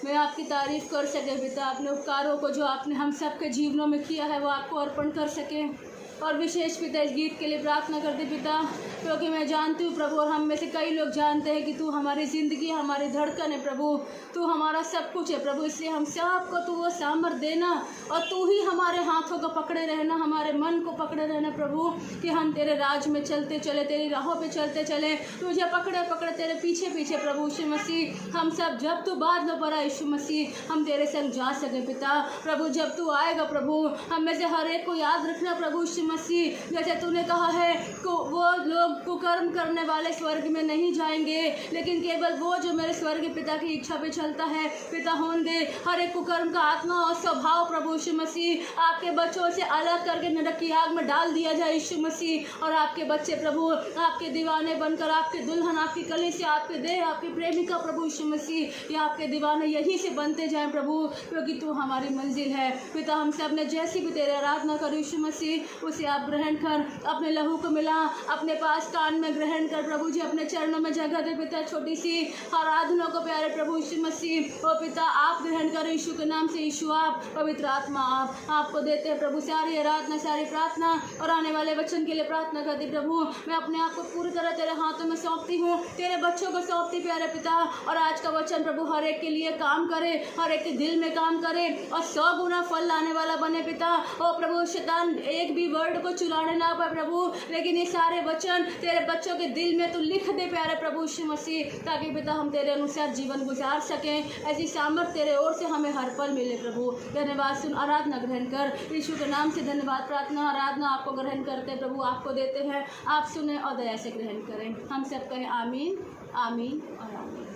में आपकी तारीफ़ कर सके पिता, अपने उपकारों को जो आपने हम सब के जीवनों में किया है वो आपको अर्पण कर सके। और विशेष पिता इस गीत के लिए प्रार्थना करते पिता, क्योंकि मैं जानती हूँ प्रभु और हम में से कई लोग जानते हैं कि तू हमारी ज़िंदगी, हमारी धड़कन है प्रभु, तू हमारा सब कुछ है प्रभु। इसलिए हम सबको तू वो सामर्थ देना और तू ही हमारे हाथों को पकड़े रहना, हमारे मन को पकड़े रहना प्रभु, कि हम तेरे राज में चलते चले, तेरी राहों पे चलते चले, तुझे पकड़े पकड़े तेरे पीछे पीछे प्रभु यीशु मसीह। हम सब जब तू बादलों पर आए यीशु मसीह, हम तेरे संग जा सके पिता प्रभु। जब तू आएगा प्रभु, हम में से हर एक को याद रखना प्रभु यीशु मसीह, जैसे तूने कहा है वो लोग कुकर्म करने वाले स्वर्ग में नहीं जाएंगे, लेकिन केवल वो जो मेरे स्वर्ग पिता की इच्छा पे चलता है पिता। होने दे हर एक कुकर्म का आत्मा और स्वभाव प्रभु यीशु मसीह आपके बच्चों से अलग करके नरक की आग में डाल दिया जाए यीशु मसीह। और आपके बच्चे प्रभु आपके दीवाने बनकर, आपके दुल्हन, आपकी कलीसिया, आपके देह, आपकी प्रेमिका प्रभु यीशु मसीह, या आपके दीवाने यहीं से बनते जाएं प्रभु, क्योंकि तू हमारी मंजिल है पिता। हम सब ने जैसी भी तेरे आराधना कर यीशु मसीह, उसे आप ग्रहण कर, अपने लहू को मिला अपने पास कान में ग्रहण कर प्रभु जी, अपने चरणों में जगह दे पिता। छोटी सी आराधना को प्यारे प्रभु यीशु मसीह ओ पिता आप ग्रहण करें यीशु के नाम से। यीशु आप, पवित्र आत्मा आप, आपको देते हैं प्रभु सारी आराधना, सारी प्रार्थना और आने वाले वचन के लिए प्रार्थना करती प्रभु। मैं अपने आप को पूरी तरह तेरे हाथों हाथों में सौंपती हूँ, तेरे बच्चों को सौंपती प्यारे पिता। और आज का वचन प्रभु हर एक के लिए काम करे, हर एक के दिल में काम करे और 100 गुना फल लाने वाला बने पिता। ओ प्रभु, शैतान एक भी वर्ड को चुराने ना पाए प्रभु, लेकिन ये सारे वचन तेरे बच्चों के दिल में तू लिख दे प्यारे प्रभु यीशु मसीह, ताकि पिता हम तेरे अनुसार जीवन गुजार सकें। ऐसी सामर्थ तेरे ओर से हमें हर पल मिले प्रभु। धन्यवाद, सुन आराधना ग्रहण कर, यीशु के नाम से धन्यवाद, प्रार्थना आराधना आपको ग्रहण करते प्रभु, आपको देते हैं, आप सुने और दया से ग्रहण करें। हम सब कहें आमीन, आमीन और आमीन।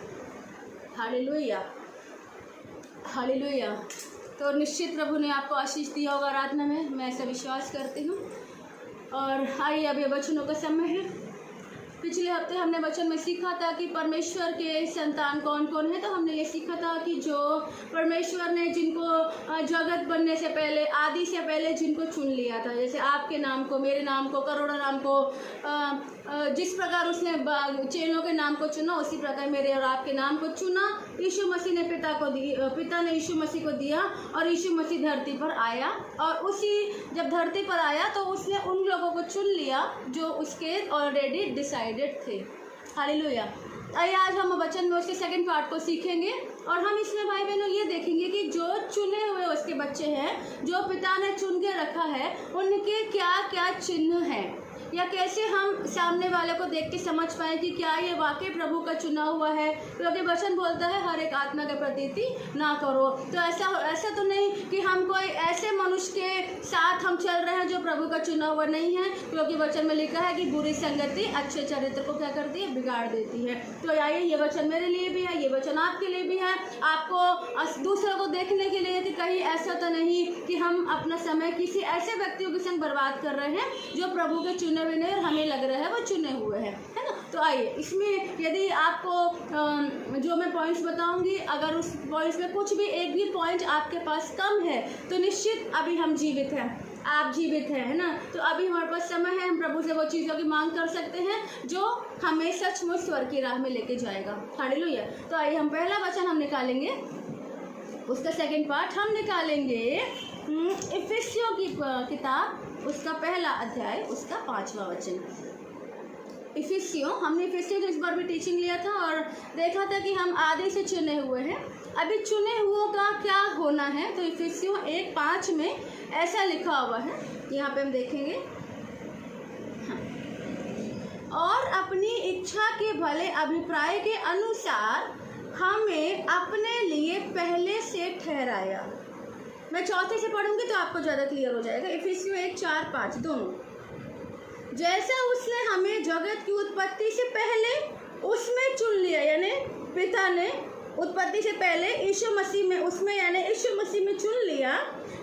Hallelujah, hallelujah. तो निश्चित प्रभु ने आपको आशीष दिया होगा आराधना में, मैं ऐसा विश्वास करती हूँ। और आइए, अब ये वचनों का समय है। पिछले हफ्ते हमने वचन में सीखा था कि परमेश्वर के संतान कौन कौन है। तो हमने ये सीखा था कि जो परमेश्वर ने जिनको जगत बनने से पहले, आदि से पहले जिनको चुन लिया था, जैसे आपके नाम को, मेरे नाम को, करोड़ों नाम को, जिस प्रकार उसने चेलों के नाम को चुना, उसी प्रकार मेरे और आपके नाम को चुना। यीशु मसीह ने पिता ने यीशु मसीह को दिया और यीशु मसीह धरती पर आया। और उसी जब धरती पर आया तो उसने उन लोगों को चुन लिया जो उसके ऑलरेडी डिसाइडेड थे। हालेलुया। आइए आज हम वचन में उसके सेकंड पार्ट को सीखेंगे और हम इसमें भाई बहनों ये देखेंगे कि जो चुने हुए उसके बच्चे हैं, जो पिता ने चुन के रखा है, उनके क्या क्या चिन्ह हैं, या कैसे हम सामने वाले को देख के समझ पाए कि क्या ये वाकई प्रभु का चुना हुआ है। क्योंकि वचन बोलता है हर एक आत्मा के प्रतीति ना करो। तो ऐसा तो नहीं कि हम कोई ऐसे मनुष्य के साथ हम चल रहे हैं जो प्रभु का चुना हुआ नहीं है, क्योंकि वचन में लिखा है कि बुरी संगति अच्छे चरित्र को क्या करती है, बिगाड़ देती है। तो आइए, ये वचन मेरे लिए भी है, ये वचन आपके लिए भी है, आपको दूसरों को देखने के लिए कि कहीं ऐसा तो नहीं कि हम अपना समय किसी ऐसे व्यक्तियों के संग बर्बाद कर रहे हैं जो प्रभु के चुने हुए नहीं और हमें लग रहा है वो चुने हुए हैं, है ना। तो आइए, इसमें यदि आपको जो मैं पॉइंट्स बताऊंगी, अगर उस पॉइंट्स में कुछ भी एक भी पॉइंट आपके पास कम है तो निश्चित अभी हम जीवित हैं, आप जीवित हैं, है ना। तो अभी हमारे पास समय है, हम प्रभु से वो चीज़ों की मांग कर सकते हैं जो हमें सचमुच स्वर्ग की राह में लेके जाएगा। हालेलुया। तो आइए, हम पहला वचन हम निकालेंगे, उसका सेकंड पार्ट हम निकालेंगे इफिसियों की किताब, उसका पहला अध्याय, उसका 5वां वचन। इफिसियों, हमने इफिसियों तो इस बार भी टीचिंग लिया था और देखा था कि हम आदि से चुने हुए हैं। अभी चुने हुओं का क्या होना है, तो इफिसियों 1:5 में ऐसा लिखा हुआ है, यहाँ पे हम देखेंगे। हाँ। और अपनी इच्छा के भले अभिप्राय के अनुसार हमें अपने लिए पहले से ठहराया। मैं चौथे से पढ़ूंगी तो आपको ज़्यादा क्लियर हो जाएगा। इफिसियों 1:4-5 दोनों। जैसा उसने हमें जगत की उत्पत्ति से पहले उसमें चुन लिया, यानी पिता ने उत्पत्ति से पहले यीशु मसीह में, उसमें यानी यीशु मसीह में चुन लिया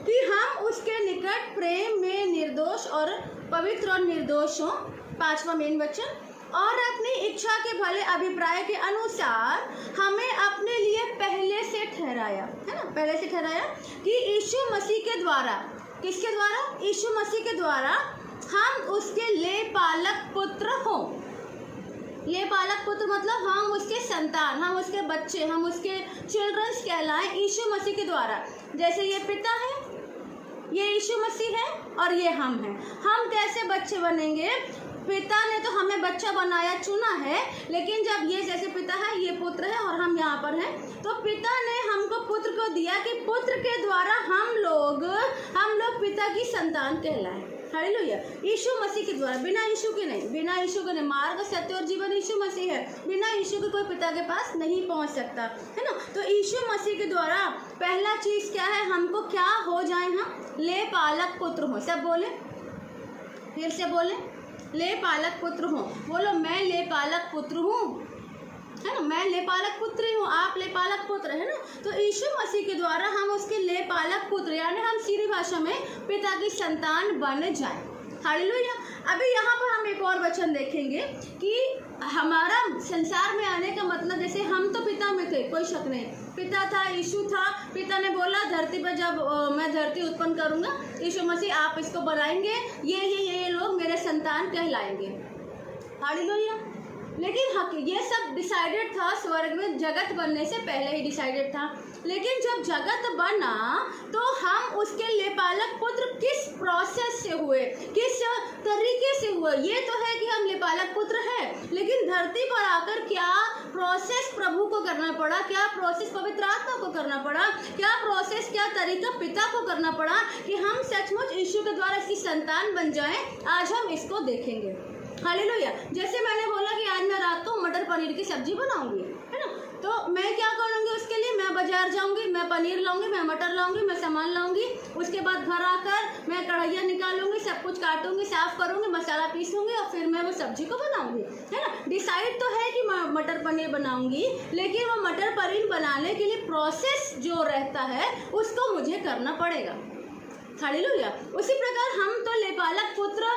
कि हम उसके निकट प्रेम में निर्दोष और पवित्र और निर्दोष हों। 5वां मेन वचन। और अपनी इच्छा के भले अभिप्राय के अनुसार हमें अपने लिए पहले से ठहराया, है ना, पहले से ठहराया कि यीशु मसीह के द्वारा, किसके द्वारा, यीशु मसीह के द्वारा हम उसके ले पालक पुत्र हों। ले पालक पुत्र मतलब हम उसके संतान, हम उसके बच्चे, हम उसके चिल्ड्रंस कहलाएं यीशु मसीह के द्वारा। जैसे ये पिता है, ये यीशु मसीह है और ये हम हैं। हम कैसे बच्चे बनेंगे, पिता ने तो हमें बच्चा बनाया, चुना है, लेकिन जब ये जैसे पिता है, ये पुत्र है और हम यहाँ पर हैं, तो पिता ने हमको पुत्र को दिया कि पुत्र के द्वारा हम लोग पिता की संतान कहलाएं। हालेलुया। यीशु मसीह के द्वारा, बिना यीशु के नहीं, बिना यीशु के नहीं। मार्ग, सत्य और जीवन यीशु मसीह है, बिना यीशु के कोई पिता के पास नहीं पहुंच सकता, है ना। तो यीशु मसीह के द्वारा पहला चीज क्या है, हमको क्या हो जाए, हम ले पालक पुत्र हो। सब बोले, फिर से बोले, ले पालक पुत्र हूँ। बोलो, मैं ले पालक पुत्र हूँ, है ना, मैं ले पालक पुत्र ही हूँ, आप ले पालक पुत्र, है ना। तो यीशु मसीह के द्वारा हम उसके ले पालक पुत्र, यानी हम सीधी भाषा में पिता की संतान बन जाए। हालेलुया। अभी यहाँ पर हम एक और वचन देखेंगे कि हमारा संसार में आने का मतलब, जैसे हम तो पिता में थे, कोई शक नहीं, पिता था, यीशु था। पिता ने बोला धरती पर जब मैं धरती उत्पन्न करूँगा, यीशु मसीह आप इसको बनाएंगे, ये लोग मेरे संतान कहलाएंगे। हालेलुया। लेकिन ये सब डिसाइडेड था स्वर्ग में, जगत बनने से पहले ही डिसाइडेड था। लेकिन जब जगत बना तो हम उसके लेपालक पुत्र किस प्रोसेस से हुए, किस तरीके से हुए। ये तो है कि हम लेपालक पुत्र हैं, लेकिन धरती पर आकर क्या प्रोसेस प्रभु को करना पड़ा, क्या प्रोसेस पवित्र आत्मा को करना पड़ा, क्या प्रोसेस, क्या तरीका पिता को करना पड़ा कि हम सचमुच यीशु के द्वारा इसकी संतान बन जाएं, आज हम इसको देखेंगे। हालेलुया। जैसे मैंने बोला कि आज मैं रात को मटर पनीर की सब्जी बनाऊंगी, है ना, तो मैं क्या करूँगी उसके लिए, मैं बाजार जाऊँगी, मैं पनीर लाऊंगी, मैं मटर लाऊंगी, मैं सामान लाऊंगी, उसके बाद घर आकर मैं कढ़ैया निकालूंगी, सब कुछ काटूंगी, साफ करूंगी, मसाला पीसूंगी और फिर मैं वो सब्जी को बनाऊंगी, है ना। डिसाइड तो है कि मटर पनीर बनाऊंगी, लेकिन वो मटर पनीर बनाने के लिए प्रोसेस जो रहता है उसको मुझे करना पड़ेगा। हालेलुया। उसी प्रकार हम तो लेपालक पुत्र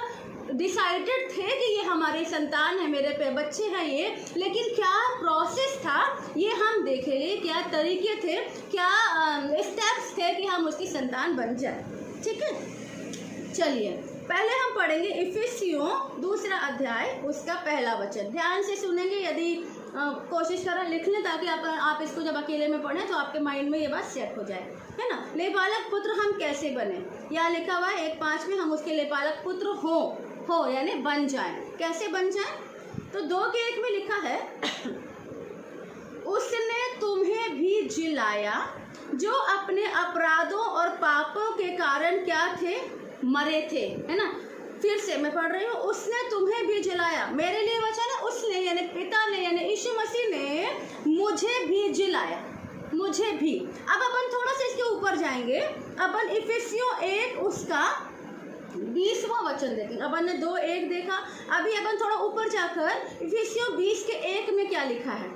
डिसाइडेड थे कि ये हमारी संतान है, मेरे पे बच्चे हैं ये, लेकिन क्या प्रोसेस था ये हम देखेंगे, क्या तरीके थे, क्या स्टेप्स थे कि हम उसकी संतान बन जाए। ठीक है, चलिए पहले हम पढ़ेंगे इफिसियों 2 अध्याय उसका पहला वचन। ध्यान से सुनेंगे, यदि कोशिश करें लिख लें ताकि आप इसको जब अकेले में पढ़ें तो आपके माइंड में ये बात सेट हो जाए, है ना। लेपालक पुत्र हम कैसे बने, यहाँ लिखा हुआ है 1:5 में, हम उसके लेपालक पुत्र हो यानी बन जाए। कैसे बन जाए, तो 2:1 में लिखा है उसने तुम्हें भी जिलाया जो अपने अपराधों और पापों के कारण क्या थे, मरे थे, है ना। फिर से मैं पढ़ रही हूँ, उसने तुम्हें भी जिलाया, मेरे लिए वचन है उसने यानी पिता ने यानी यीशु मसीह ने मुझे भी जिलाया, मुझे भी। अब अपन थोड़ा सा इसके ऊपर जाएंगे, अपन इफिसियों 1 उसका 20वां वचन देखेंगे। अपन ने 2:1 देखा, अभी अपन थोड़ा ऊपर जाकर इफिसियों 20 के 1 में क्या लिखा है,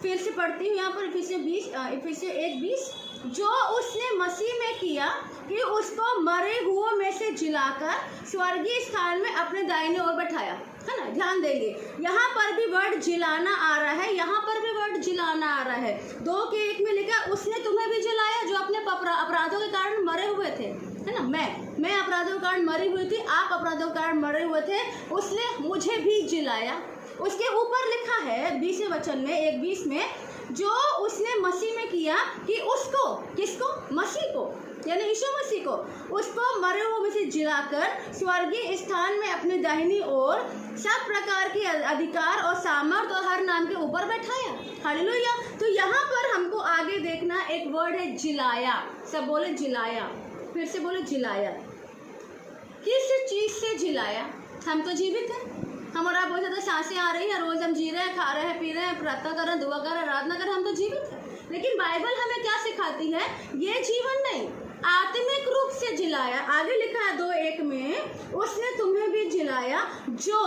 फिर से पढ़ती हूँ यहाँ पर इफिसियों 1:20, जो उसने मसीह में किया कि उसको मरे हुओं में से जिलाकर स्वर्गीय स्थान में अपने दाहिने ओर बैठाया, है ना। ध्यान देंगे, यहाँ पर भी वर्ड जिलाना आ रहा है, यहाँ पर भी वर्ड जिलाना आ रहा है। 2:1 में लिखा उसने तुम्हें भी जिलाया जो अपने अपराधों के कारण मरे हुए थे, है ना। मैं अपराधों के कारण मरी हुई थी, आप अपराधों के कारण मरे हुए थे, उसने मुझे भी जिलाया। उसके ऊपर लिखा है 20वें वचन में 1:20 में, जो उसने मसीह में किया कि उसको, किसको, मसीह को यानी यीशु मसीह को, उसको मरे हुए में से जिलाकर स्वर्गीय स्थान में अपने दाहिनी ओर सब प्रकार के अधिकार और सामर्थ और हर नाम के ऊपर बैठाया। हालेलुया। तो यहाँ पर हमको आगे देखना एक वर्ड है जिलाया, सब बोले जिलाया, फिर से बोले जिलाया। किस चीज से जिलाया, हम तो जीवित हैं, हमारा बहुत ज़्यादा सांसें आ रही हैं, रोज हम जी रहे हैं, खा रहे हैं, पी रहे हैं, प्रार्थना कर रहे हैं, दुआ कर रहे हैं, आराधना कर रहे हैं, हम तो जीवित हैं। लेकिन बाइबल हमें क्या सिखाती है, ये जीवन नहीं, आत्मिक रूप से जिलाया। आगे लिखा है 2:1 में, उसने तुम्हें भी जिलाया जो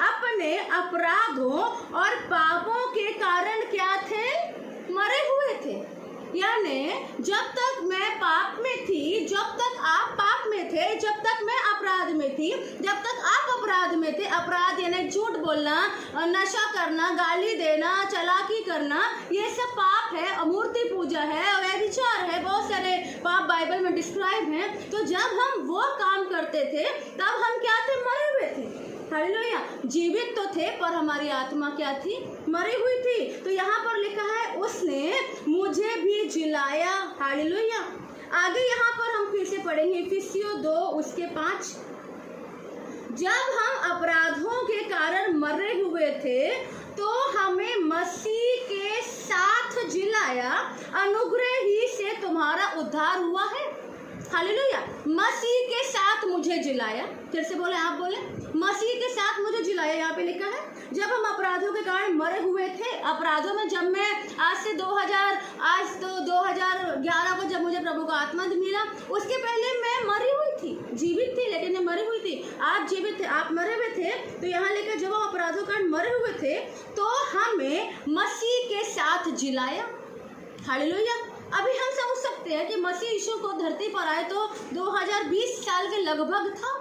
अपने अपराधों और पापों के कारण क्या थे, मरे हुए थे। यानी जब तक मैं पाप में थी, जब तक आप पाप में थे, जब तक मैं अपराध में थी, जब तक आप अपराध में थे, अपराध यानी झूठ बोलना, नशा करना, गाली देना, चालाकी करना, ये सब पाप है, मूर्ति पूजा है, व्यभिचार है, बहुत सारे पाप बाइबल में डिस्क्राइब हैं। तो जब हम वो काम करते थे तब हम क्या थे, मरे हुए थे। हालेलुया। जीवित तो थे पर हमारी आत्मा क्या थी, मरी हुई थी। तो यहाँ पर लिखा है उसने मुझे भी जिलाया। हालेलुया। आगे यहाँ पर हम फिर से पढ़ेंगे इफिसियों 2 उसके 5, जब हम अपराधों के कारण मरे हुए थे तो हमें मसीह के साथ जिलाया, अनुग्रह ही से तुम्हारा उद्धार हुआ है। हालेलुया। मसीह के साथ मुझे जिलाया, फिर से बोले, आप बोले, मसीह के साथ मुझे जिलाया। यहाँ पे लिखा है जब हम अपराधों के कारण मरे हुए थे, अपराधों में जब मैं आज तो 2011 को जब मुझे प्रभु का आत्मा मिला, उसके पहले मैं मरी हुई थी, जीवित थी लेकिन मैं मरी हुई थी। आप जीवित थे, आप मरे हुए थे। तो यहाँ लेकर जब हम अपराधों के कारण मरे हुए थे तो हमें मसीह के साथ जिलाया। हालेलुया। अभी हम समझ सकते हैं कि मसीह यीशु को धरती पर आए तो 2020 साल के लगभग था।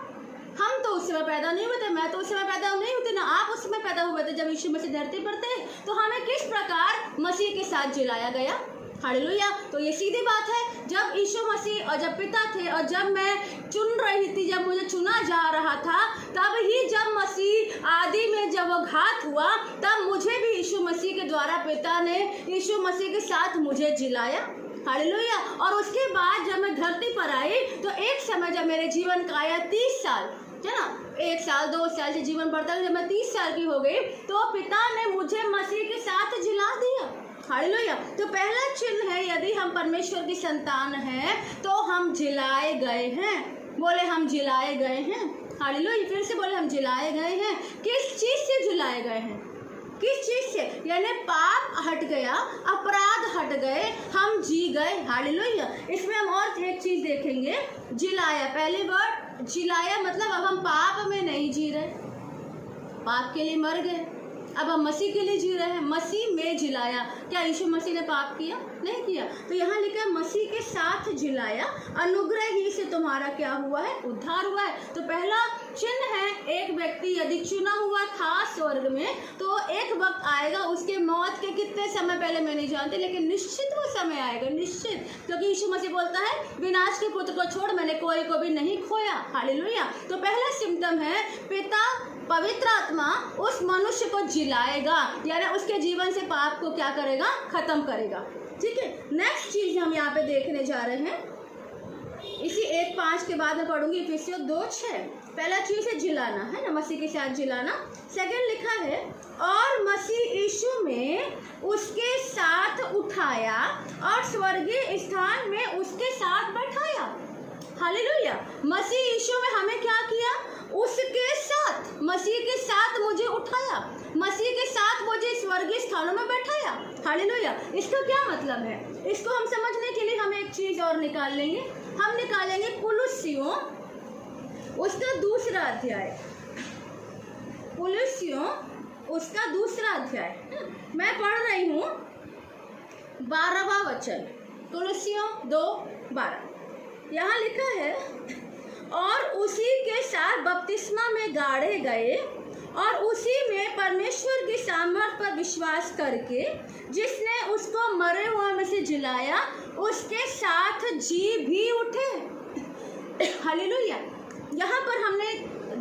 हम तो उस समय पैदा नहीं हुए थे, मैं तो उस समय पैदा नहीं हुई थी, ना आप उस समय पैदा हुए थे जब यीशु मसीह धरती पर थे। तो हमें किस प्रकार मसीह के साथ जिलाया गया। हालेलुया। तो ये सीधी बात है, जब यीशु मसीह और जब पिता थे और जब मैं चुन रही थी, जब मुझे चुना जा रहा था, तब ही जब मसीह आदि में जब वो घात हुआ, तब मुझे भी यीशु मसीह के द्वारा पिता ने यीशु मसीह के साथ मुझे जिलाया। हालेलुया। और उसके बाद जब मैं धरती पर आई तो एक समय जब मेरे जीवन का आया 30 साल, है ना, 1 साल 2 साल से जीवन बढ़ता है। जब मैं 30 साल की हो गई तो पिता ने मुझे मसीह के साथ जिला दिया। हालेलुया। तो पहला चिन्ह है, यदि हम परमेश्वर की संतान हैं तो हम जिलाए गए हैं। बोले हम जिलाए गए हैं। हालेलुया। फिर से बोले हम जिलाए गए हैं। किस चीज से जिलाए गए हैं? किस चीज से? यानी पाप हट गया, अपराध हट गए, हम जी गए। हालेलुया। इसमें हम और एक चीज देखेंगे, जिलाया। पहली वर्ड जिलाया मतलब अब हम पाप में नहीं जी रहे, पाप के लिए मर गए, अब हम मसीह के लिए जी रहे हैं। मसीह में जिलाया। क्या यीशु मसीह ने पाप किया? नहीं किया। तो यहाँ लिखा है मसीह के साथ जिलाया, अनुग्रह ही से तुम्हारा क्या हुआ है? उद्धार हुआ है। तो पहला चिन्ह है, एक व्यक्ति यदि चुना हुआ था स्वर्ग में तो एक वक्त आएगा, उसके मौत के कितने समय पहले मैं नहीं जानती, लेकिन निश्चित वो समय आएगा, निश्चित। क्योंकि यीशु मसीह बोलता है विनाश के पुत्र को छोड़ मैंने कोई को भी नहीं खोया। हालेलुया। तो पहला सिम्टम है पिता पवित्र आत्मा उस मनुष्य को जिलाएगा, यानी उसके जीवन से पाप को क्या करेगा? खत्म करेगा। ठीक है। नेक्स्ट चीज हम यहाँ पे देखने जा रहे हैं, इसी 1:5 के बाद मैं पढ़ूंगी इफिसियों 2:6। पहला चीज है जिलाना, है ना, मसीह के साथ जिलाना। सेकंड लिखा है और मसीह यीशु में उसके साथ उठाया और स्वर्गीय स्थान में उसके साथ बैठाया। हालेलुया। मसीह यीशु में हमें क्या किया? उसके साथ, मसीह के साथ मुझे उठाया, मसीह के साथ मुझे स्वर्गीय स्थानों में बैठाया। हालेलुया। इसका क्या मतलब है? इसको हम समझने के लिए हम एक चीज और निकाल लेंगे। हम निकालेंगे कुलुस्सियों उसका 2 अध्याय। कुलुस्सियों उसका 2 अध्याय मैं पढ़ रही हूँ 12वां वचन। कुलुस्सियों 2:12 यहाँ लिखा है और उसी के साथ बपतिस्मा में गाड़े गए और उसी में परमेश्वर की सामर्थ पर विश्वास करके जिसने उसको मरे हुए में से जिलाया उसके साथ जी भी उठे। हालेलुया। यहाँ पर हमने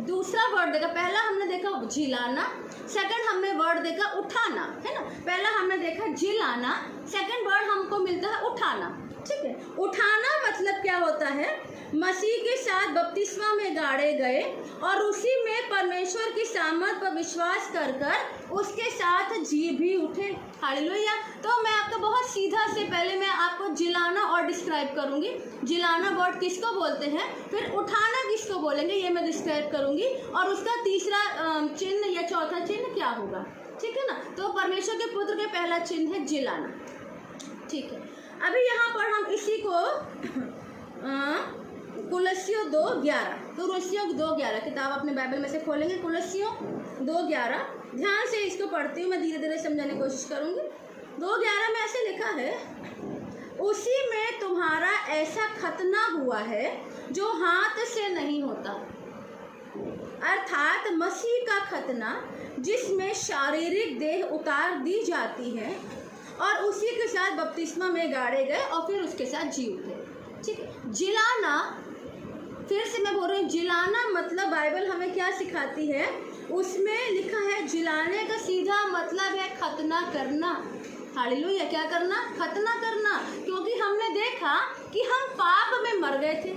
दूसरा वर्ड देखा। पहला हमने देखा जिलाना, सेकंड हमने वर्ड देखा उठाना, है ना। पहला हमने देखा जिलाना, सेकंड वर्ड हमको मिलता है उठाना। ठीक है। उठाना मतलब क्या होता है? मसीह के साथ बपतिस्मा में गाड़े गए और उसी में परमेश्वर की सामर्थ पर विश्वास कर कर उसके साथ जी भी उठे। हालेलुया। तो मैं आपको बहुत सीधा से पहले मैं आपको जिलाना और डिस्क्राइब करूंगी। जिलाना वर्ड किसको बोलते हैं, फिर उठाना किसको बोलेंगे, ये मैं डिस्क्राइब करूंगी, और उसका तीसरा चिन्ह या चौथा चिन्ह क्या होगा। ठीक है ना। तो परमेश्वर के पुत्र के पहला चिन्ह है जिलाना। ठीक है। अभी यहाँ पर हम इसी को कुलुस्सियों 2:11, कुलुस्सियों 2:11 किताब अपने बाइबल में से खोलेंगे। कुलुस्सियों 2:11 ध्यान से इसको पढ़ती हूँ, मैं धीरे धीरे समझाने की कोशिश करूँगी। 2:11 में ऐसे लिखा है उसी में तुम्हारा ऐसा खतना हुआ है जो हाथ से नहीं होता, अर्थात मसीह का खतना जिसमें शारीरिक देह उतार दी जाती है और उसी के साथ बपतिस्मा में गाड़े गए और फिर उसके साथ जी उठे। ठीक है। जिलाना, फिर से मैं बोल रही हूँ, जिलाना मतलब बाइबल हमें क्या सिखाती है, उसमें लिखा है जिलाने का सीधा मतलब है खतना करना। हालेलुया। क्या करना? खतना करना। क्योंकि हमने देखा कि हम पाप में मर गए थे,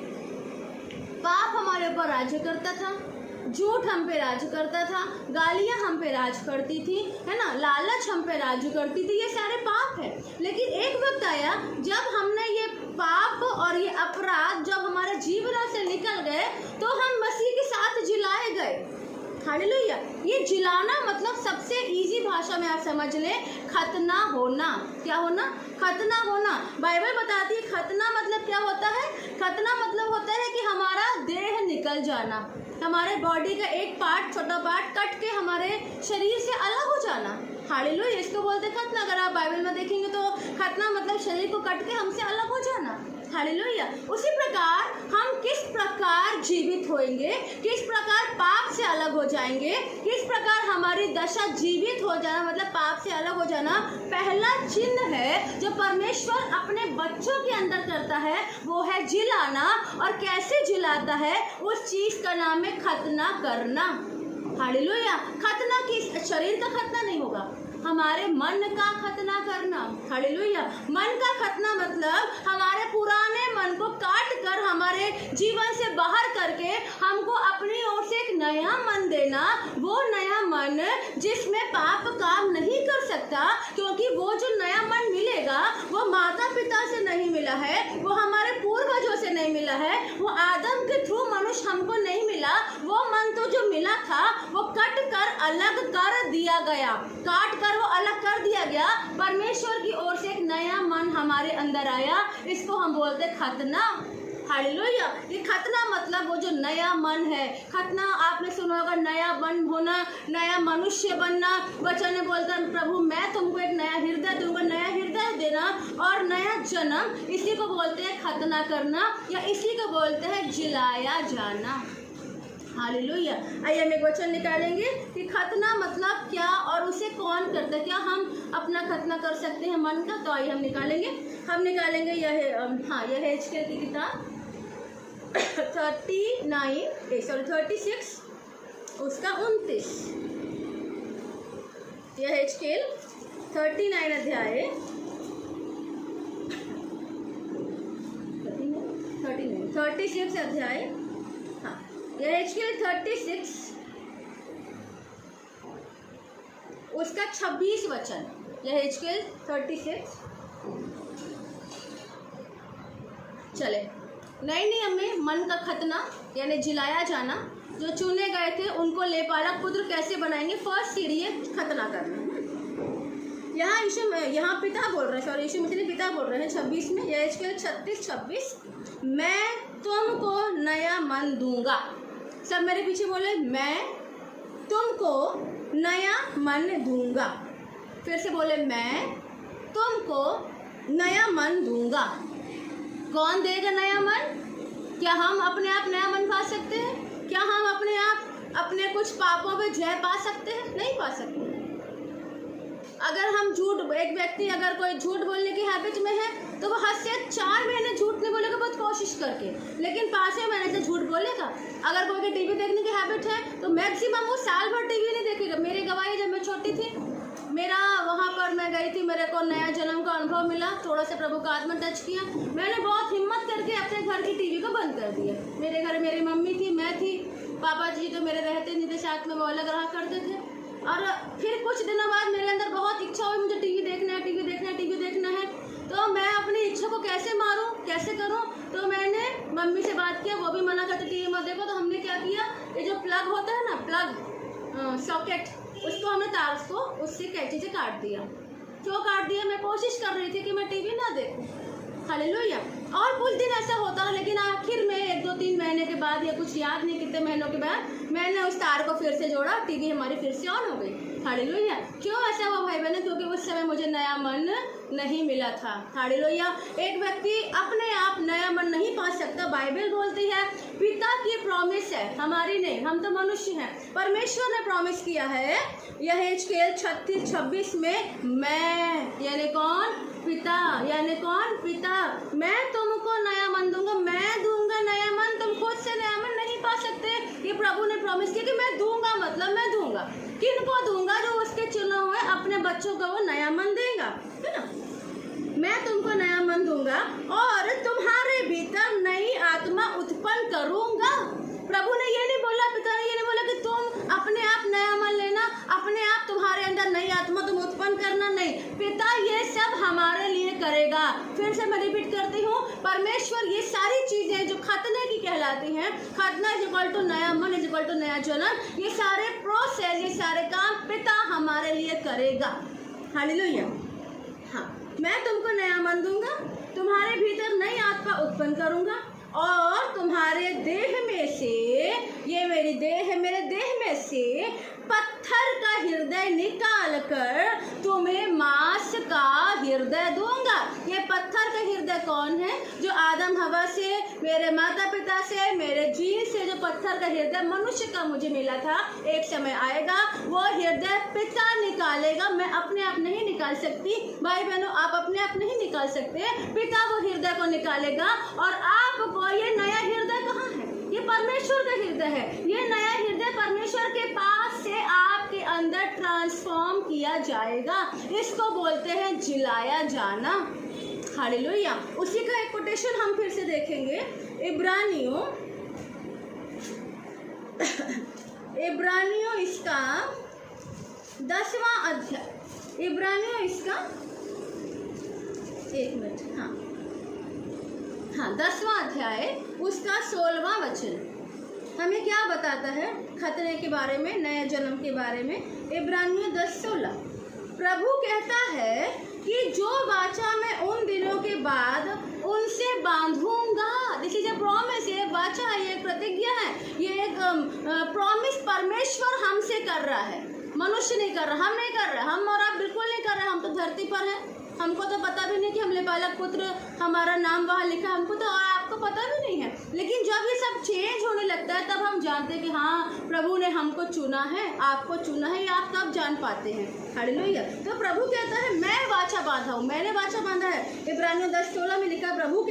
पाप हमारे ऊपर राज्य करता था, झूठ हम पे राज करता था, गालियाँ हम पे राज करती थी, है ना, लालच हम पे राज करती थी, ये सारे पाप है। लेकिन एक वक्त आया जब हमने ये पाप और ये अपराध जब हमारे जीवन से निकल गए तो हम मसीह के साथ जिलाए गए। हालेलुया। ये जिलाना मतलब सबसे इजी भाषा में आप समझ लें, खतना होना। क्या होना? खतना होना। बाइबल बताती है खतना मतलब क्या होता है। खतना मतलब होता है कि हमारा देह निकल जाना, हमारे बॉडी का एक पार्ट, छोटा पार्ट कट के हमारे शरीर से अलग हो जाना। हालेलुया। इसको बोलते खतना। अगर आप बाइबल में देखेंगे तो खतना मतलब शरीर को कट के हमसे अलग हो जाना। हालेलुया। उसी प्रकार हम किस प्रकार जीवित होंगे, किस प्रकार पाप से अलग हो जाएंगे, किस प्रकार हमारी दशा जीवित हो जाना मतलब पाप से अलग हो जाना, पहला चिन्ह है जो परमेश्वर अपने बच्चों के अंदर करता है, वो है जिलाना। और कैसे जिलाता है? उस चीज का नाम है खतना करना। हालेलुया। खतना किस? शरीर का खतना नहीं होगा, हमारे मन का खतना करना। हालेलुया। मन का खतना मतलब हमारे पुराने मन को काट कर हमारे जीवन से बाहर करके हमको अपनी ओर से एक नया मन देना। वो नया मन जिसमें पाप काम नहीं कर सकता, क्योंकि वो जो नया मन मिलेगा वो माता पिता से नहीं मिला है, वो हमारे पूर्वजों से नहीं मिला है, वो आदम के थ्रू मनुष्य हमको नहीं मिला। वो मन तो जो मिला था वो कट कर अलग कर दिया गया, काट कर वो अलग कर दिया गया। परमेश्वर की ओर से एक नया मन हमारे अंदर आया, इसको हम बोलते खतना। हालेलुया। ये खतना मतलब वो जो नया मन है। खतना आपने सुना होगा, नया मन होना, नया मनुष्य बनना। वचन में बोलता है प्रभु मैं तुमको एक नया हृदय दूंगा, नया हृदय देना और नया जन्म, इसी को बोलते हैं खतना करना, या इसी को बोलते हैं जिलाया जाना। हालेलुया। आइए हम एक वचन निकालेंगे कि खतना मतलब क्या और उसे कौन करता है। क्या हम अपना खतना कर सकते हैं मन का? तो आइए हम निकालेंगे यह एचकेल की किताब 36 उसका 29। यह एचकेल 39 अध्याय 36 अध्याय, हाँ यह एचकेल 36 उसका 26 वचन। यह एचकेल 36 चले। नए नियम में मन का खतना यानी जिलाया जाना, जो चुने गए थे उनको लेपालक पुत्र कैसे बनाएंगे, फर्स्ट सीढ़ी है खतना करना। यहाँ पिता बोल रहे हैं, सॉरी यीशु मसीह पिता बोल रहे हैं 26 में, यह एचकेल 36:26, मैं तुमको नया मन दूंगा। सब मेरे पीछे बोले, मैं तुमको नया मन दूंगा। फिर से बोले, मैं तुमको नया मन दूंगा। कौन देगा नया मन? क्या हम अपने आप नया मन पा सकते हैं? क्या हम अपने आप अपने कुछ पापों पे जय पा सकते हैं? नहीं पा सकते। अगर हम एक व्यक्ति अगर कोई झूठ बोलने की हैबिट में है तो वो हद से 4 महीने झूठ नहीं बोलेगा बहुत कोशिश करके, लेकिन 5वें महीने से झूठ बोलेगा। अगर कोई की टीवी देखने की हैबिट है तो मैक्सिमम वो साल भर टीवी नहीं देखेगा। मेरी गवाही, जब मैं छोटी थी, मेरा वहाँ पर मैं गई थी, मेरे को नया जन्म का अनुभव मिला, थोड़ा सा प्रभु का आत्मा टच किया, मैंने बहुत हिम्मत करके अपने घर की टीवी को बंद कर दिया। मेरे घर मेरी मम्मी थी, मैं थी, पापा जी तो मेरे रहते नहीं थे साथ में, वो अलग रहा करते थे। और फिर कुछ दिनों बाद मेरे अंदर बहुत इच्छा हुई, मुझे टीवी देखना है, टीवी देखना है, टीवी देखना है। तो मैं अपनी इच्छा को कैसे मारूं, कैसे करूं? तो मैंने मम्मी से बात किया, वो भी मना करते टीवी मत देखो। तो हमने क्या किया, ये जो प्लग होता है ना, प्लग सॉकेट, उसको हमने तार को उससे कैंची से काट दिया। क्यों काट दिया? मैं कोशिश कर रही थी कि मैं टीवी ना देखूं। हालेलुया। और कुछ दिन ऐसा होता रहा, लेकिन आखिर में 1-2-3 महीने के बाद या कुछ याद नहीं कितने महीनों के बाद मैंने उस तार को फिर से जोड़ा, टीवी हमारी फिर से ऑन हो गई। हालेलुया। क्यों ऐसा हुआ भाई बहन? क्योंकि उस समय मुझे नया मन नहीं मिला था। हालेलुया। एक व्यक्ति अपने आप नया मन नहीं पा सकता। बाइबल बोलती है पिता की प्रॉमिस है, हमारी नहीं, हम तो मनुष्य हैं। परमेश्वर ने प्रॉमिस किया है, यह एचकेल 36:26 में, मैं यानी कौन? पिता। यानी कौन? पिता। मैं तुमको नया मन दूंगा, मैं दूंगा नया मन। तुम खुद से नया मन नहीं पा सकते। ये प्रभु ने प्रॉमिस किया कि मैं दूंगा, मतलब मैं दूंगा। किनको दूंगा? जो उसके चुने हुए अपने बच्चों को वो नया मन देगा, है ना। मैं तुमको नया मन दूंगा और तुम्हारे भीतर नई आत्मा उत्पन्न करूंगा। प्रभु ने ये नहीं बोला, पिता ने ये नहीं बोला कि तुम अपने आप नया मन लेना, अपने आप तुम्हारे अंदर नई आत्मा तुम उत्पन्न करना, नहीं। पिता ये सब हमारे लिए करेगा। फिर से मैं रिपीट करती हूँ, परमेश्वर ये सारी चीजें जो खतने की कहलाती हैं, खतना इज इक्वल टू नया मन इज इक्वल टू नया जन्म, ये सारे प्रोसेस, ये सारे काम पिता हमारे लिए करेगा। हालेलुया। हाँ, मैं तुमको नया मन दूंगा, तुम्हारे भीतर नई आत्मा उत्पन्न करूंगा और तुम्हारे देह में से, ये मेरी देह है, मेरे देह में से पत्थर का हृदय निकाल कर तुम्हें मांस का हृदय दूंगा। ये पत्थर का हृदय कौन है? जो आदम हवा से, मेरे माता पिता से, मेरे जीन से जो पत्थर का हृदय मनुष्य का मुझे मिला था, एक समय आएगा वो हृदय पिता निकालेगा। मैं अपने आप नहीं निकाल सकती। भाई बहनों, आप अपने आप नहीं निकाल सकते। पिता वो हृदय को निकालेगा और आपको, ये नया हृदय कहाँ है? ये परमेश्वर का हृदय है। ये नया हृदय परमेश्वर के पास से आपके अंदर ट्रांसफॉर्म किया जाएगा। इसको बोलते हैं जिलाया जाना। हालेलुया। उसी का एक कोटेशन हम फिर से देखेंगे, इब्रानियों इसका 10वां अध्याय, इब्रानियों इसका 10वां अध्याय उसका 16वां वचन हमें क्या बताता है खतने के बारे में, नए जन्म के बारे में। इब्रानियों 10:16 प्रभु कहता है कि जो वाचा मैं उन दिनों के बाद उनसे बांधूंगा। दिस इज ए प्रॉमिस, ये एक वाचा है, ये एक प्रतिज्ञा है, ये एक प्रॉमिस परमेश्वर हमसे कर रहा है, मनुष्य नहीं कर रहा, हम नहीं कर रहे, हम और आप बिल्कुल नहीं कर रहे। हम तो धरती पर हैं, हमको तो पता भी नहीं कि हमने बालक पुत्र हमारा नाम वहाँ लिखा, हमको तो और आपको पता भी नहीं है। लेकिन जब ये सब चेंज होने लगता है तब हम जानते हैं कि हाँ प्रभु ने हमको चुना है, आपको चुना है, ये आप तब जान पाते हैं। हालेलुया। तो प्रभु कहता है मैं वाचा बांधा हूँ, मैंने वाचा बांधा है। इब्रानियों 10:16 में लिखा प्रभु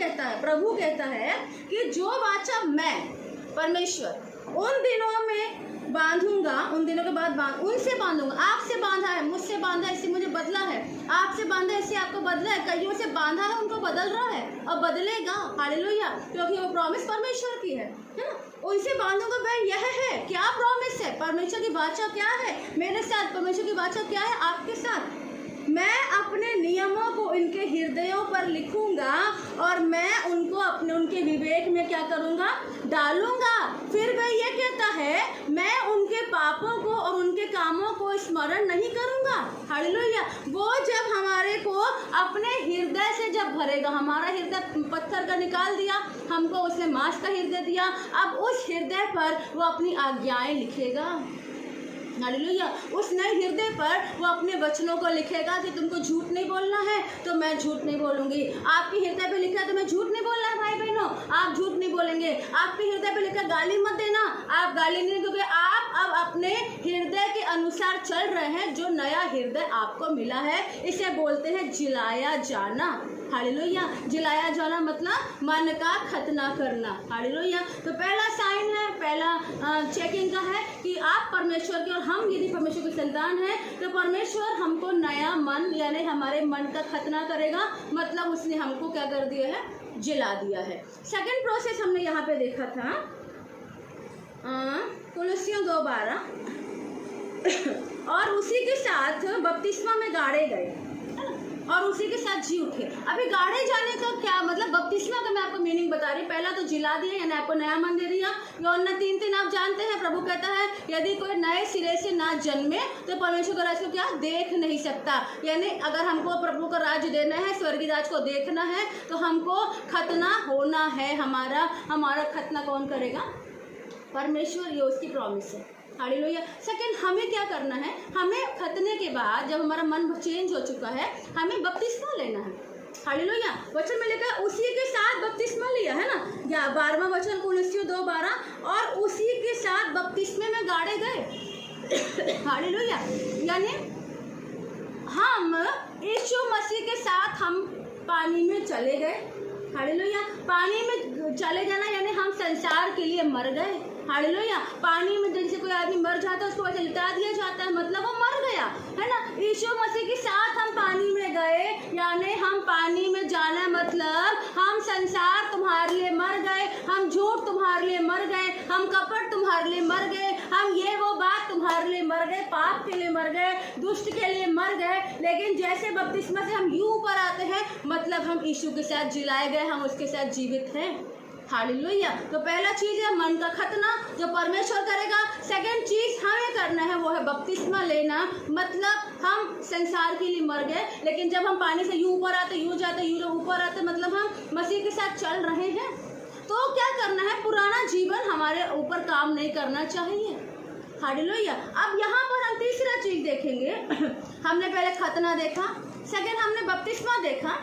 कहता है कि जो वाचा मैं परमेश्वर उन दिनों में बांधूंगा, उन दिनों के बाद उनसे बांधूंगा। आपसे बांधा है, मुझसे बांधा है, इससे मुझे बदला है, आपसे बांधा है, इससे आपको बदला है, कईयों से बांधा है, उनको बदल रहा है और बदलेगा। हालेलुया। क्योंकि वो प्रॉमिस परमेश्वर की है ना। उनसे बांधूंगा वह यह है, क्या प्रॉमिस है, परमेश्वर की वाचा क्या है मेरे साथ, परमेश्वर की वाचा क्या है आपके साथ। मैं अपने नियमों को इनके हृदयों पर लिखूंगा और मैं उनको उनके विवेक में क्या करूंगा, डालूंगा। फिर वह ये कहता है मैं उनके पापों को और उनके कामों को स्मरण नहीं करूंगा। हालेलुया। वो जब हमारे को अपने हृदय से जब भरेगा, हमारा हृदय पत्थर का निकाल दिया, हमको उसने मांस का हृदय दिया, अब उस हृदय पर वो अपनी आज्ञाएं लिखेगा। हालेलुया। उस नए हृदय पर वो अपने वचनों को लिखेगा कि तुमको झूठ नहीं बोलना है तो मैं झूठ नहीं बोलूंगी। आपके हृदय पे लिखा है तो मैं झूठ नहीं बोलना है भाई बहनों, आप झूठ नहीं बोलेंगे। आपके हृदय पे लिखा गाली मत देना, आप गाली नहीं, क्योंकि आप अब अपने हृदय के अनुसार चल रहे हैं। जो नया हृदय आपको मिला है इसे बोलते हैं जिलाया जाना। हालेलुया। जिलाया जाना मतलब मन का खतना करना। हालेलुया। तो पहला साइन है, पहला चेकिंग का है कि आप परमेश्वर के और हम यदि परमेश्वर के संतान हैं तो परमेश्वर हमको नया मन यानी हमारे मन का खतना करेगा, मतलब उसने हमको क्या कर दिया है, जिला दिया है। सेकंड प्रोसेस हमने यहाँ पे देखा था कुलुस्सियों 2:12 और उसी के साथ बपतिस्मा में गाड़े गए और उसी के साथ जी उठे। अभी गाड़े जाने का क्या मतलब, बपतिस्मा का मैं आपको मीनिंग बता रही। पहला तो जिला दिया यानी आपको नया मन दे दिया। यूहन्ना 3:3 आप जानते हैं, प्रभु कहता है यदि कोई नए सिरे से ना जन्मे तो परमेश्वर का राज को क्या देख नहीं सकता। यानी अगर हमको प्रभु का राज देना है, स्वर्गीय राज को देखना है तो हमको खतना होना है। हमारा खतना कौन करेगा, परमेश्वर, ये उसकी प्रॉमिस है। हालेलुया। सेकंड हमें क्या करना है, हमें खतने के बाद जब हमारा मन चेंज हो चुका है हमें बपतिस्मा लेना है। हालेलुया। वचन में लिखा है उसी के साथ बपतिस्मा लिया है ना, 12वां वचन कुलुस्सियों 2:12 और उसी के साथ बपतिस्मे में गाड़े गए। हालेलुया। यानी हम यीशु मसीह के साथ हम पानी में चले गए। हालेलुया। पानी में चले जाना यानी हम संसार के लिए मर गए। हालेलुया। पानी में जैसे कोई आदमी मर जाता है उसको वैसे लिटा दिया जाता है, मतलब वो मर गया है ना। यीशु मसीह के साथ हम पानी में गए यानी हम पानी में जाना मतलब हम संसार तुम्हारे लिए मर गए, हम झूठ तुम्हारे लिए मर गए, हम कपट तुम्हारे लिए मर गए, हम ये वो बात तुम्हारे लिए मर गए, पाप के लिए मर गए, दुष्ट के लिए मर गए। लेकिन जैसे बपतिस्मा से हम यूं ऊपर आते हैं मतलब हम यीशु के साथ जिलाए गए, हम उसके साथ जीवित हैं। हालेलुया। तो पहला चीज़ है मन का खतना जो परमेश्वर करेगा। सेकंड चीज़ हमें करना है वो है बपतिस्मा लेना, मतलब हम संसार के लिए मर गए लेकिन जब हम पानी से यूं ऊपर आते, यूं जाते, यूं ऊपर आते, मतलब हम मसीह के साथ चल रहे हैं। तो क्या करना है, पुराना जीवन हमारे ऊपर काम नहीं करना चाहिए। हालेलुया। अब यहाँ पर हम तीसरा चीज़ देखेंगे। हमने पहले खतना देखा, सेकंड हमने बपतिस्मा देखा,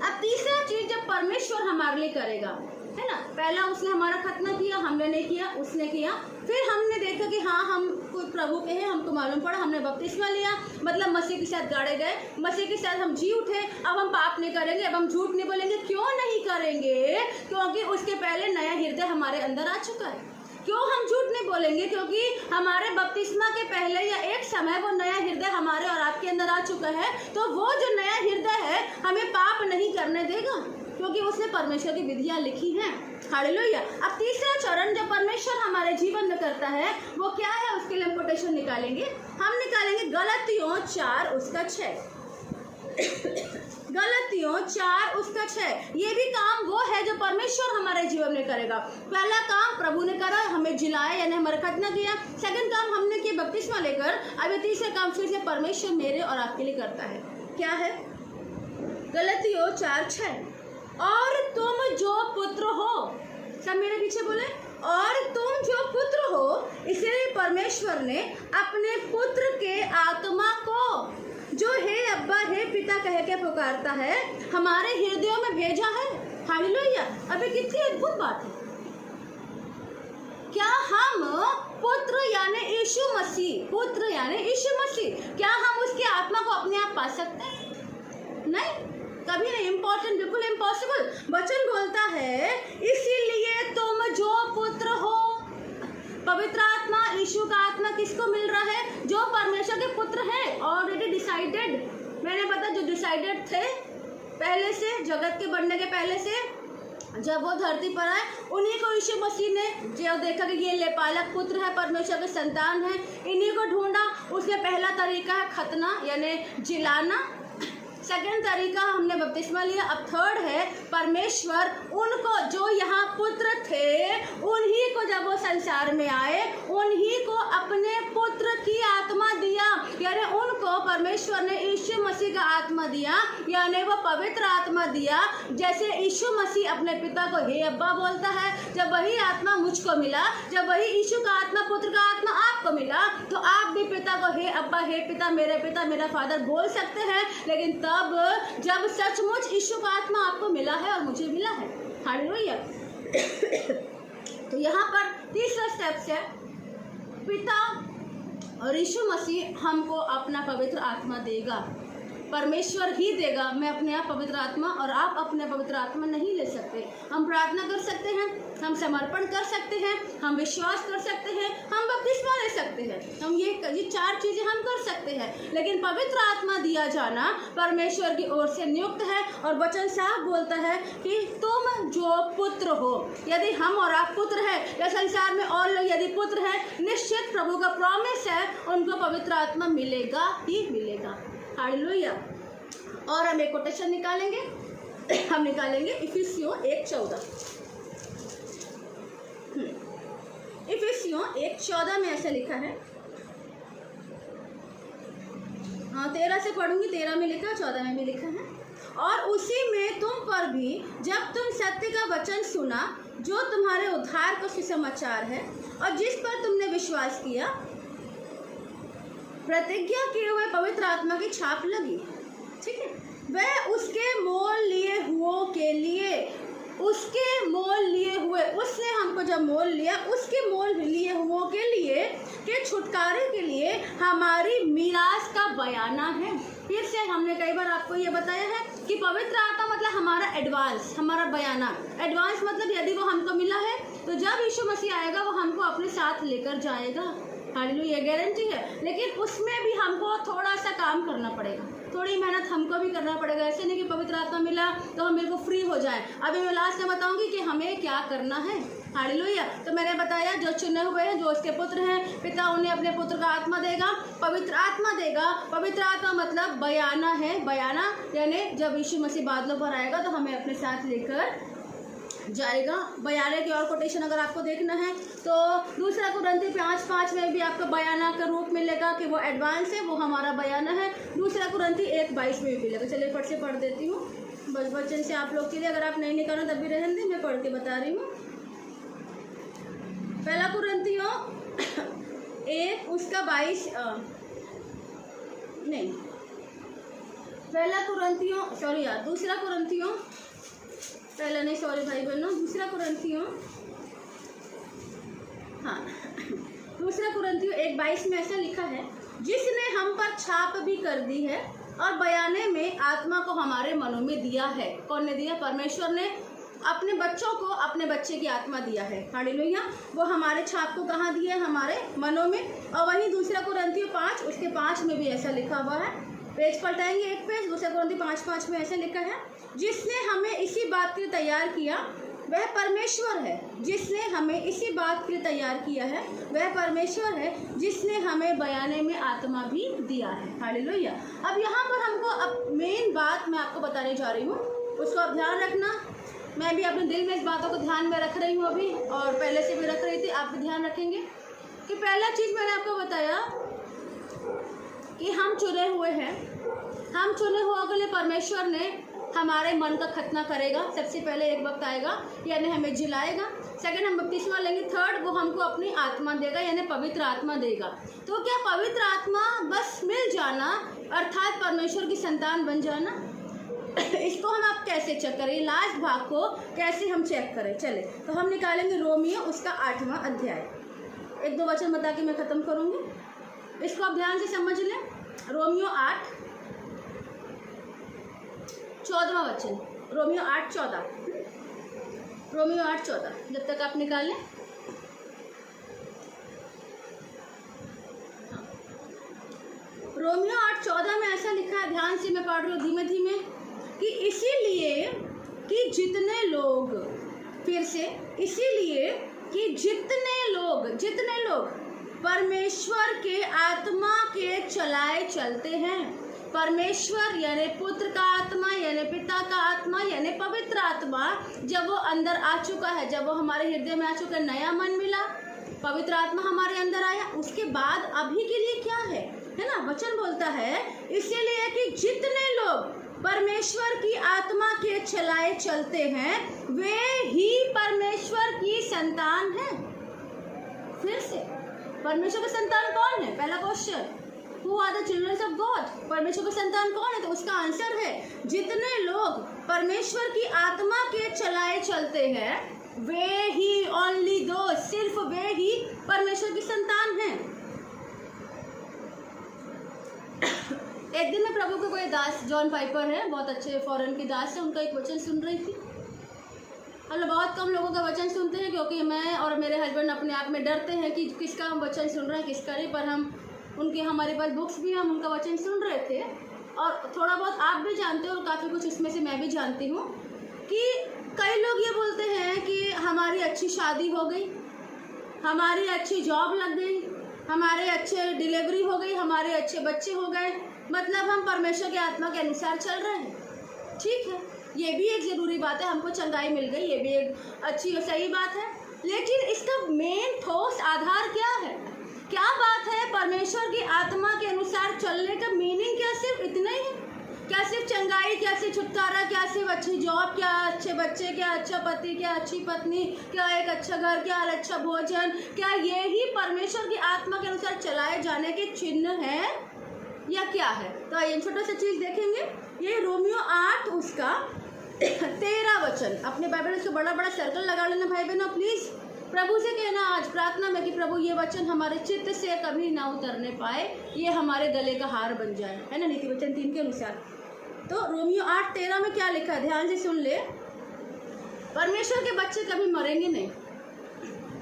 अब तीसरा चीज जब परमेश्वर हमारे लिए करेगा है ना। पहला उसने हमारा खतना किया, हमने नहीं किया, उसने किया। फिर हमने देखा कि हाँ हम कोई प्रभु के हैं, हमको मालूम पड़ा, हमने बपतिस्मा लिया, मतलब मसीह के साथ गाड़े गए, मसीह के साथ हम जी उठे। अब हम पाप नहीं करेंगे, अब हम झूठ नहीं बोलेंगे। क्यों नहीं करेंगे, क्योंकि उसके पहले नया हृदय हमारे अंदर आ चुका है। क्यों हम झूठ नहीं बोलेंगे? क्योंकि हमारे बपतिस्मा के पहले या एक समय वो नया हृदय हमारे और आपके अंदर आ चुका है। तो वो जो नया हृदय है हमें पाप नहीं करने देगा, क्योंकि उसने परमेश्वर की विधियां लिखी हैं। हालेलुया। अब तीसरा चरण जो परमेश्वर हमारे जीवन में करता है वो क्या है, उसके लिए हम कोटेशन निकालेंगे। हम निकालेंगे गलतियों 4:6। गलतियों 4:6। ये भी काम वो है जो परमेश्वर हमारे जीवन में करेगा। पहला काम प्रभु ने करा, हमें जिलाया यानी हमारा खतना किया। सेकंड काम हमने किया बपतिस्मा लेकर। अब ये तीसरा काम फिर से परमेश्वर मेरे और आपके लिए करता है। क्या है? गलतियों 4:6। और तुम जो पुत्र हो, सब मेरे पीछे बोले, और तुम जो पुत्र हो, इसलिए परमेश्वर ने अपने पुत्र के आत्मा को जो हे अब्बा हे पिता कह के पुकारता है हमारे हृदयों में भेजा है। हालेलुया। अबे कितनी अद्भुत बात है। क्या हम पुत्र यानी यीशु मसीह, पुत्र यानी यीशु मसीह, क्या हम उसकी आत्मा को अपने आप पा सकते हैं? नहीं, कभी नहीं। इम्पॉर्टेंट, बिल्कुल इम्पॉसिबल। वचन बोलता है इसीलिए तुम जो पुत्र हो। पवित्र आत्मा, यीशु का आत्मा किसको मिल रहा है? जो परमेश्वर के पुत्र हैं। ऑलरेडी डिसाइडेड, मैंने पता जो डिसाइडेड थे पहले से, जगत के बनने के पहले से, जब वो धरती पर आए उन्हीं को यीशु मसीह ने जो देखा कि ये लेपालक पुत्र है, परमेश्वर के संतान है, इन्हीं को ढूंढा। उसमें पहला तरीका है खतना यानी जिलाना। सेकंड तरीका हमने बपतिस्मा लिया। अब थर्ड है परमेश्वर उनको जो यहाँ पुत्र थे उन्हीं को जब वो संसार में आए उन्हीं को अपने पुत्र की आत्मा दिया, यानी उनको परमेश्वर ने यीशु मसीह का आत्मा दिया, यानी वो पवित्र आत्मा दिया। जैसे यीशु मसीह अपने पिता को हे अब्बा बोलता है, जब वही आत्मा मुझको मिला, जब वही यीशु का आत्मा, पुत्र का आत्मा आपको मिला, तो आप भी पिता को हे अब्बा हे पिता, मेरा फादर बोल सकते हैं। लेकिन तब जब सचमुच यीशु का आत्मा आपको मिला है और मुझे मिला है। हालेलुया। तो यहाँ पर तीसरा स्टेप है पिता और यीशु मसीह हमको अपना पवित्र आत्मा देगा। परमेश्वर ही देगा। मैं अपने आप पवित्र आत्मा और आप अपने पवित्र आत्मा नहीं ले सकते। हम प्रार्थना कर सकते हैं, हम समर्पण कर सकते हैं, हम विश्वास कर सकते हैं, हम बपतिस्मा ले सकते हैं, हम ये 4 चीज़ें हम कर सकते हैं। लेकिन पवित्र आत्मा दिया जाना परमेश्वर की ओर से नियुक्त है। और वचन साफ बोलता है कि तुम जो पुत्र हो, यदि हम और आप पुत्र हैं या संसार में और लोग यदि पुत्र हैं, निश्चित प्रभु का प्रॉमिस है उनको पवित्र आत्मा मिलेगा ही मिलेगा। हालेलुया। और हम एक कोटेशन निकालेंगे। हम निकालेंगे इफिसियों 1:14। इफिसियों 1:14 में ऐसा लिखा है। हाँ, 13 से पढ़ूंगी। 13 में लिखा, 14 में भी लिखा है। और उसी में तुम पर भी जब तुम सत्य का वचन सुना जो तुम्हारे उद्धार का सुसमाचार है और जिस पर तुमने विश्वास किया, प्रतिज्ञा किए हुए पवित्र आत्मा की छाप लगी। ठीक है, वह उसके मोल लिए हुओं के लिए, उसके मोल लिए हुए, उसने हमको जब मोल लिया, उसके मोल लिए हुओं के लिए के छुटकारे के लिए हमारी मीरास का बयाना है। फिर से हमने कई बार आपको ये बताया है कि पवित्र आत्मा मतलब हमारा एडवांस, हमारा बयाना। एडवांस मतलब यदि वो हमको मिला है तो जब यीशु मसीह आएगा वो हमको अपने साथ लेकर जाएगा। हालेलुया, ये गारंटी है। लेकिन उसमें भी हमको थोड़ा सा काम करना पड़ेगा, थोड़ी मेहनत हमको भी करना पड़ेगा। ऐसे नहीं कि पवित्र आत्मा मिला तो हम बिल्कुल फ्री हो जाएं। अभी मैं लास्ट में बताऊंगी कि हमें क्या करना है। हालेलुया। तो मैंने बताया जो चुने हुए हैं, जो उसके पुत्र हैं, पिता उन्हें अपने पुत्र का आत्मा देगा, पवित्र आत्मा देगा। पवित्र आत्मा मतलब बयाना है। बयाना यानी जब यीशु मसीह बादलों पर आएगा तो हमें अपने साथ लेकर जाएगा। बयाने की और कोटेशन अगर आपको देखना है तो 2 कुरिन्थी 5:5 में भी आपको बयाना का रूप मिलेगा कि वो एडवांस है, वो हमारा बयाना है। 2 कुरिन्थी 1:22 में भी मिलेगा। चलिए फट से पढ़ देती हूँ वचन से आप लोग के लिए। अगर आप नहीं निकालो तब भी रहने दें, मैं पढ़ के बता रही हूँ। 1 कुरिन्थियों 1 उसका 22 नहीं 1 कुरिन्थियों 2 कुरिन्थियों पहला नहीं, सॉरी भाई बहनों, 2 कुरिन्थियों 2 कुरिन्थियों 1:22 में ऐसा लिखा है, जिसने हम पर छाप भी कर दी है और बयाने में आत्मा को हमारे मनों में दिया है। कौन ने दिया? परमेश्वर ने। अपने बच्चों को अपने बच्चे की आत्मा दिया है। हालेलुया। वो हमारे छाप को कहाँ दिया है? हमारे मनों में। और वहीं दूसरा कुरिन्थियों 5 उसके 5 में भी ऐसा लिखा हुआ है। पेज पलटाएंगे एक पेज, दूसरा कुरिन्थियों 5:5 में ऐसा लिखा है, जिसने हमें इसी बात के लिए तैयार किया वह परमेश्वर है। जिसने हमें इसी बात के लिए तैयार किया है वह परमेश्वर है, जिसने हमें बयाने में आत्मा भी दिया है। हालेलुया। अब यहाँ पर हमको अब मेन बात मैं आपको बताने जा रही हूँ, उसको आप ध्यान रखना। मैं भी अपने दिल में इस बातों को ध्यान में रख रही हूँ अभी, और पहले से भी रख रही थी, आप भी ध्यान रखेंगे कि पहला चीज़ मैंने आपको बताया कि हम चुने हुए हैं। हम चुने हुआ के लिए परमेश्वर ने हमारे मन का खतना करेगा। सबसे पहले एक वक्त आएगा, यानी हमें जिलाएगा। सेकंड हम बपतिस्मा लेंगे। थर्ड वो हमको अपनी आत्मा देगा, यानी पवित्र आत्मा देगा। तो क्या पवित्र आत्मा बस मिल जाना अर्थात परमेश्वर की संतान बन जाना? इसको हम आप कैसे चेक करें? लास्ट भाग को कैसे हम चेक करें? चले तो हम निकालेंगे रोमियो उसका 8वां अध्याय। 1-2 वचन बता के मैं ख़त्म करूँगी, इसको आप ध्यान से समझ लें। रोमियो 8 14वां वचन, रोमियो 8:14, रोमियो 8:14, जब तक आप निकालें। रोमियो 8:14 में ऐसा लिखा है, ध्यान से मैं पढ़ रही हूँ धीमे धीमे, कि इसीलिए कि जितने लोग, फिर से, इसीलिए कि जितने लोग परमेश्वर के आत्मा के चलाए चलते हैं। परमेश्वर यानी पुत्र का आत्मा, यानी पिता का आत्मा, यानी पवित्र आत्मा जब वो अंदर आ चुका है, जब वो हमारे हृदय में आ चुका है, नया मन मिला, पवित्र आत्मा हमारे अंदर आया, उसके बाद अभी के लिए क्या है ना? वचन बोलता है इसीलिए कि जितने लोग परमेश्वर की आत्मा के चलाए चलते हैं वे ही परमेश्वर की संतान हैं। फिर से, परमेश्वर की संतान कौन है? पहला question, Who are the children of God? परमेश्वर की संतान कौन है? तो उसका आंसर है जितने लोग परमेश्वर की आत्मा के चलाए चलते हैं वे ही, ओनली दो, सिर्फ वे ही परमेश्वर की संतान हैं। एक दिन मैं प्रभु के कोई दास, जॉन पाइपर है, बहुत अच्छे फॉरेन के दास है, उनका एक वचन सुन रही थी। हम बहुत कम लोगों का वचन सुनते हैं, क्योंकि मैं और मेरे हस्बैंड अपने आप में डरते हैं कि किसका हम वचन सुन रहे हैं किसका नहीं, पर हम उनके, हमारे पास बुक्स भी, हम उनका वचन सुन रहे थे। और थोड़ा बहुत आप भी जानते हो और काफ़ी कुछ इसमें से मैं भी जानती हूँ कि कई लोग ये बोलते हैं कि हमारी अच्छी शादी हो गई, हमारी अच्छी जॉब लग गई, हमारे अच्छे डिलीवरी हो गई, हमारे अच्छे बच्चे हो गए, मतलब हम परमेश्वर के आत्मा के अनुसार चल रहे हैं। ठीक है, ये भी एक ज़रूरी बात है, हमको चंगाई मिल गई, ये भी एक अच्छी और सही बात है। लेकिन इसका मेन ठोस आधार क्या है? क्या बात है? परमेश्वर की आत्मा के अनुसार चलने का मीनिंग क्या सिर्फ इतना ही है? क्या सिर्फ चंगाई, क्या सिर्फ छुटकारा, क्या सिर्फ अच्छी जॉब, क्या अच्छे बच्चे, क्या अच्छा पति, क्या अच्छी पत्नी, क्या एक अच्छा घर, क्या अच्छा भोजन, क्या ये ही परमेश्वर की आत्मा के अनुसार चलाए जाने के चिन्ह है या क्या है? तो ये छोटा सा चीज़ देखेंगे। ये रोमियो 8 उसका 13 वचन, अपने बाइबल में बड़ा बड़ा सर्कल लगा लेना भाई बहनों प्लीज़। प्रभु से कहना आज प्रार्थना में कि प्रभु ये वचन हमारे चित्त से कभी ना उतरने पाए, ये हमारे गले का हार बन जाए, है ना, नीति वचन 3 के अनुसार। तो रोमियो 8:13 में क्या लिखा है, ध्यान से सुन ले। परमेश्वर के बच्चे कभी मरेंगे नहीं।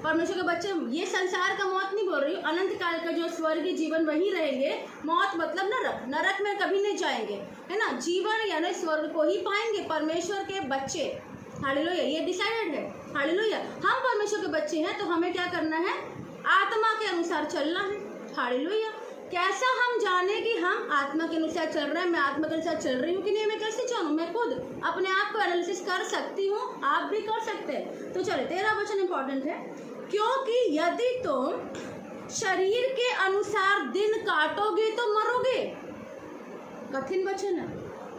परमेश्वर के बच्चे, ये संसार का मौत नहीं बोल रही हूँ, अनंत काल का जो स्वर्गीय जीवन वहीं रहेंगे। मौत मतलब नरक, नरक में कभी नहीं जाएंगे, है ना। जीवन यानी स्वर्ग को ही पाएंगे परमेश्वर के बच्चे। हालेलुया, ये डिसाइडेड है। हालेलुया, हम परमेश्वर के बच्चे हैं तो हमें क्या करना है? आत्मा के अनुसार चलना है। हालेलुया, कैसा हम जाने कि हम आत्मा के अनुसार चल रहे हैं? मैं आत्मा के अनुसार चल रही हूँ कि नहीं, मैं कैसे जानूँ? मैं खुद अपने आप को एनालिसिस कर सकती हूँ, आप भी कर सकते हैं। तो चले 13 वचन इंपॉर्टेंट है, क्योंकि यदि तुम शरीर के अनुसार दिन काटोगे तो मरोगे। कठिन वचन है,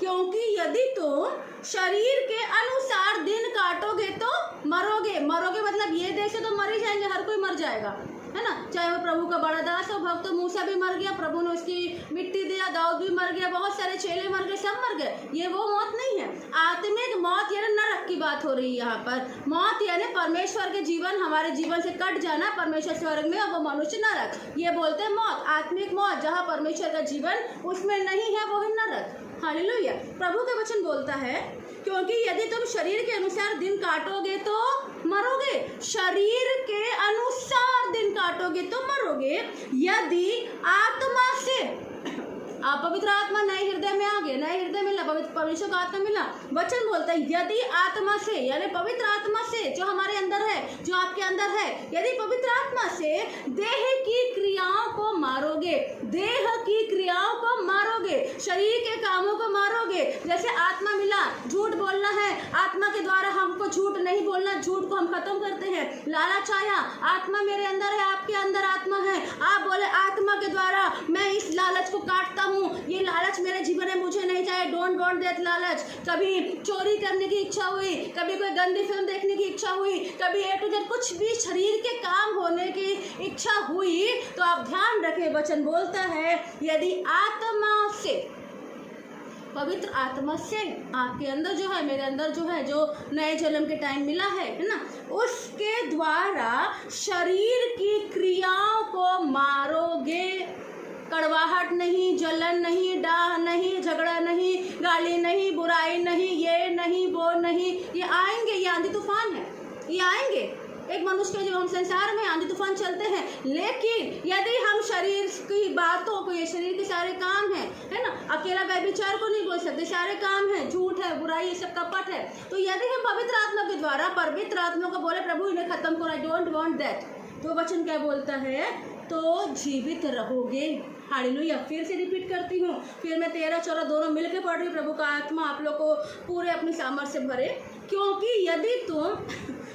क्योंकि यदि तुम शरीर के अनुसार दिन काटोगे तो मरोगे। मरोगे मतलब ये देश से तो मर ही जाएंगे, हर कोई मर जाएगा, है ना। चाहे वो प्रभु का बड़ा दास हो, भक्त मूसा भी मर गया, प्रभु ने उसकी मिट्टी दिया, दाऊद भी मर गया, बहुत सारे चेले मर गए, सब मर गए। ये वो मौत नहीं है। आत्मिक मौत यानी नरक की बात हो रही है यहाँ पर। मौत यानी परमेश्वर के जीवन हमारे जीवन से कट जाना, परमेश्वर स्वर्ग में और वो मनुष्य नरक, ये बोलते हैं मौत। आत्मिक मौत जहाँ परमेश्वर का जीवन उसमें नहीं है, वो है नरक। हालेलुया। प्रभु का वचन बोलता है, क्योंकि यदि तुम शरीर के अनुसार दिन काटोगे तो मरोगे। शरीर के अनुसार दिन काटोगे तो मरोगे, यदि आत्मा से, आप पवित्र आत्मा नए हृदय में आ गए, नए हृदय मिला, परमेश्वर का आत्मा मिला। वचन बोलता है यदि आत्मा से, यानी पवित्र आत्मा से जो हमारे अंदर है, जो आपके अंदर है, यदि पवित्र आत्मा से देह की क्रियाओं को मारोगे, देह की क्रियाओं को मारोगे, शरीर के कामों को मारोगे। जैसे आत्मा मिला, झूठ बोलना है, आत्मा के द्वारा हमको झूठ नहीं बोलना, झूठ को हम खत्म करते हैं। लालच आया, आत्मा मेरे अंदर है, आपके अंदर आत्मा है, आप बोले आत्मा के द्वारा मैं इस लालच को काटता हूँ, ये लालच मेरे जीवन में मुझे नहीं चाहिए, डोंट वांट दैट लालच। कभी चोरी करने की इच्छा हुई, कभी कोई गंदी फिल्म देखने की इच्छा हुई, कभी ए टू जेड कुछ भी शरीर के काम होने की इच्छा हुई, तो आप ध्यान रखें, वचन बोलता है यदि आत्मा से, पवित्र आत्मा से आपके अंदर जो है, मेरे अंदर जो है, जो नए जन्म के टाइम मिला है ना, उसके द्वारा शरीर की क्रियाओं को मारोगे। कड़वाहट नहीं, जलन नहीं, डाह नहीं, झगड़ा नहीं, गाली नहीं, बुराई नहीं, ये नहीं, वो नहीं, ये आएंगे, ये आंधी तूफान है, ये आएंगे। एक मनुष्य के, जब हम संसार में आंधी तूफान चलते हैं, लेकिन यदि हम शरीर की बातों को, ये शरीर के सारे काम हैं, है ना, अकेला व्यभिचार को नहीं बोल सकते, सारे काम हैं, झूठ है, बुराई, ये सब कपट है, तो यदि हम पवित्र आत्मा के द्वारा, पवित्र आत्मा को बोले प्रभु इन्हें खत्म करो, आई डोंट वांट दैट, तो वचन क्या बोलता है, तो जीवित रहोगे। हालेलुया। फिर से रिपीट करती हूँ, फिर मैं 13-14 दोनों मिलकर पढ़ रही हूँ। प्रभु का आत्मा आप लोग को पूरे अपनी सामर्थ्य से भरे। क्योंकि यदि तुम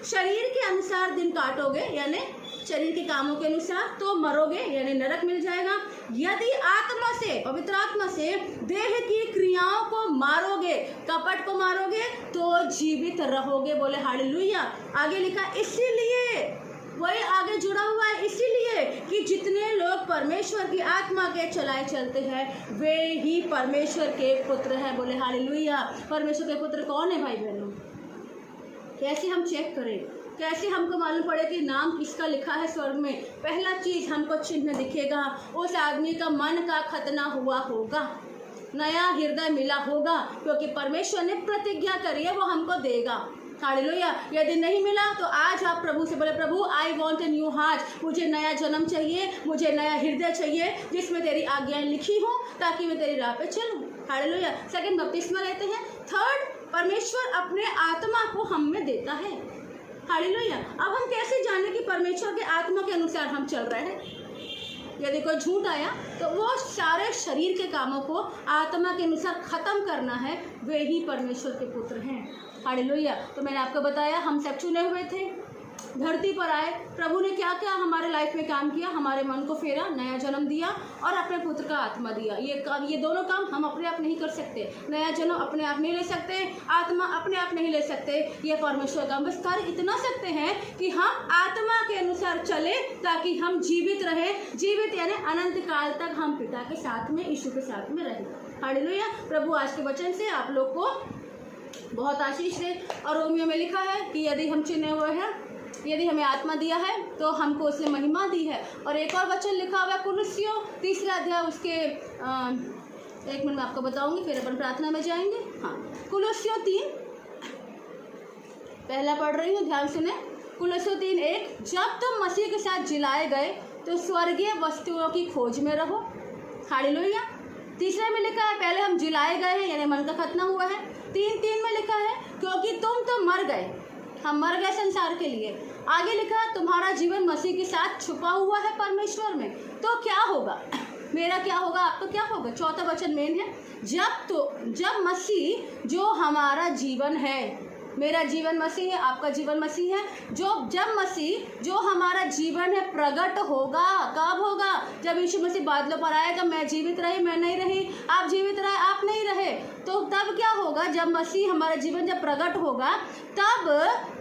शरीर के अनुसार दिन काटोगे, यानी शरीर के कामों के अनुसार, तो मरोगे, यानी नरक मिल जाएगा। यदि आत्मा से, पवित्र आत्मा से देह की क्रियाओं को मारोगे, कपट को मारोगे, तो जीवित रहोगे। बोले हालेलुया। आगे लिखा, इसीलिए, वही आगे जुड़ा हुआ है, इसीलिए कि जितने लोग परमेश्वर की आत्मा के चलाए चलते हैं वे ही परमेश्वर के पुत्र हैं। बोले हालेलुया। परमेश्वर के पुत्र कौन है भाई बहनों? कैसे हम चेक करें, कैसे हमको मालूम पड़े कि नाम किसका लिखा है स्वर्ग में? पहला चीज हमको चिन्ह दिखेगा, उस आदमी का मन का खतना हुआ होगा, नया हृदय मिला होगा, क्योंकि परमेश्वर ने प्रतिज्ञा करी है वो हमको देगा। हालेलुया। यदि नहीं मिला तो आज आप प्रभु से बोले, प्रभु I want a new heart, मुझे नया जन्म चाहिए, मुझे नया हृदय चाहिए जिसमें तेरी आज्ञाएं लिखी हों, ताकि मैं तेरी राह पे चलूँ। हालेलुया। सेकंड, बपतिस्मा लेते हैं। थर्ड, परमेश्वर अपने आत्मा को हम में देता है। हालेलुया। अब हम कैसे जाने कि परमेश्वर के आत्मा के अनुसार हम चल रहे हैं? यदि कोई झूठ आया तो वो सारे शरीर के कामों को आत्मा के अनुसार खत्म करना है, वे ही परमेश्वर के पुत्र हैं। हालेलुया। तो मैंने आपको बताया, हम सब चुने हुए थे, धरती पर आए, प्रभु ने क्या क्या हमारे लाइफ में काम किया, हमारे मन को फेरा, नया जन्म दिया और अपने पुत्र का आत्मा दिया। ये दोनों काम हम अपने आप नहीं कर सकते। नया जन्म अपने आप नहीं ले सकते, आत्मा अपने आप नहीं ले सकते, ये परमेश्वर का। बस कार्य इतना सकते हैं कि हम आत्मा के अनुसार चले, ताकि हम जीवित रहे। जीवित यानी अनंत काल तक हम पिता के साथ में, यीशु के साथ में रहे। हालेलुया। प्रभु आज के वचन से आप लोग को बहुत आशीष दे। और रोमियो में लिखा है कि यदि हम चुने हुए हैं, यदि हमें आत्मा दिया है तो हमको उसने महिमा दी है। और एक और वचन लिखा हुआ है कुलुस्सियों 3 अध्याय, उसके 1 मिनट में आपको बताऊंगी, फिर अपन प्रार्थना में जाएंगे। हाँ, कुलुस्सियों 3 पहला पढ़ रही हूँ, ध्यान सुने। कुलुस्सियों 3:1, जब तुम मसीह के साथ जिलाए गए तो स्वर्गीय वस्तुओं की खोज में रहो। हालेलुया। तीसरे में लिखा है, पहले हम जिलाए गए हैं, यानी मन का खतना हुआ है। 3:3 में लिखा है, क्योंकि तुम तो मर गए, हम मर गए संसार के लिए। आगे लिखा, तुम्हारा जीवन मसीह के साथ छुपा हुआ है परमेश्वर में। तो क्या होगा? मेरा क्या होगा, आपका क्या होगा? चौथा वचन मेन है, जब मसीह जो हमारा जीवन है, मेरा जीवन मसीह है, आपका जीवन मसीह है, जब मसीह जो हमारा जीवन है प्रकट होगा। कब होगा? जब यीशु मसीह बादलों पर आएगा। मैं जीवित रही, मैं नहीं रही, आप जीवित रहे, आप नहीं रहे, तो तब क्या होगा, जब मसीह हमारा जीवन जब प्रकट होगा तब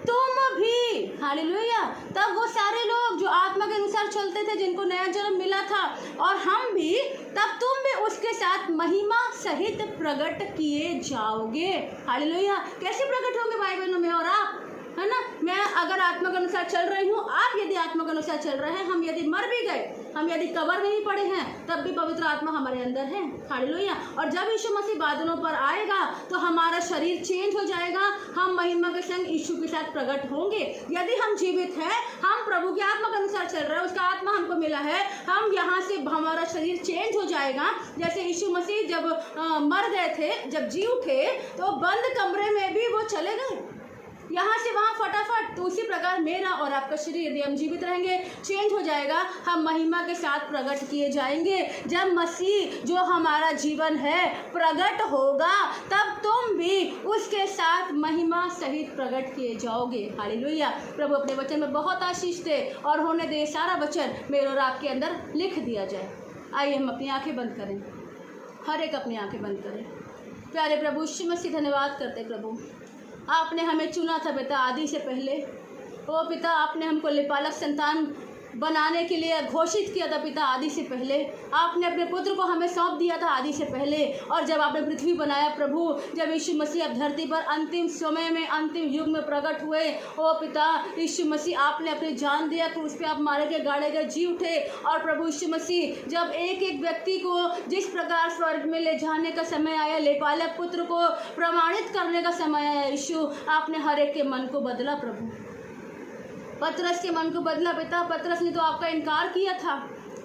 तुम भी, हालेलुया, तब वो सारे लोग जो आत्मा के अनुसार चलते थे, जिनको नया जन्म मिला था, और हम भी, तब तुम भी उसके साथ महिमा सहित प्रकट किए जाओगे। हालेलुया। कैसे प्रकट होंगे भाई बहनों में और आप, है ना? मैं अगर आत्मा के अनुसार चल रही हूँ, आप यदि आत्मा के अनुसार चल रहे हैं, हम यदि मर भी गए, हम यदि कब्र में ही पड़े हैं, तब भी पवित्र आत्मा हमारे अंदर है। हालेलुया। और जब यीशु मसीह बादलों पर आएगा तो हमारा शरीर चेंज हो जाएगा, हम महिमा के संग यीशु के साथ प्रकट होंगे। यदि हम जीवित हैं, हम प्रभु की आत्मा के अनुसार चल रहे हैं, उसका आत्मा हमको मिला है, हम यहाँ से हमारा शरीर चेंज हो जाएगा। जैसे यीशु मसीह जब मर गए थे, जब जी उठे, तो बंद कमरे में भी वो चले गए, यहाँ से वहाँ फटाफट। तो उसी प्रकार मेरा और आपका शरीर, यदि हम जीवित रहेंगे, चेंज हो जाएगा, हम महिमा के साथ प्रकट किए जाएंगे। जब मसीह जो हमारा जीवन है प्रकट होगा, तब तुम भी उसके साथ महिमा सहित प्रकट किए जाओगे। हालेलुया। प्रभु अपने वचन में बहुत आशीष दे और होने दे सारा वचन मेरे और आपके अंदर लिख दिया जाए। आइए हम अपनी आंखें बंद करें, हर एक अपनी आंखें बंद करें। प्यारे प्रभु यीशु मसीह, धन्यवाद करते प्रभु, आपने हमें चुना था पिता आदि से पहले। ओ पिता, आपने हमको लिपालक संतान बनाने के लिए घोषित किया था पिता आदि से पहले। आपने अपने पुत्र को हमें सौंप दिया था आदि से पहले। और जब आपने पृथ्वी बनाया प्रभु, जब यीशु मसीह अब धरती पर अंतिम समय में, अंतिम युग में प्रकट हुए, ओ पिता यीशु मसीह, आपने अपनी जान दिया कि उस पर आप मारे गए, गाड़े गए, जी उठे। और प्रभु यीशु मसीह, जब एक एक व्यक्ति को जिस प्रकार स्वर्ग में ले जाने का समय आया, लिपालक पुत्र को प्रमाणित करने का समय आया, यीशु आपने हर एक के मन को बदला प्रभु। पतरस के मन को बदला पिता। पतरस ने तो आपका इनकार किया था,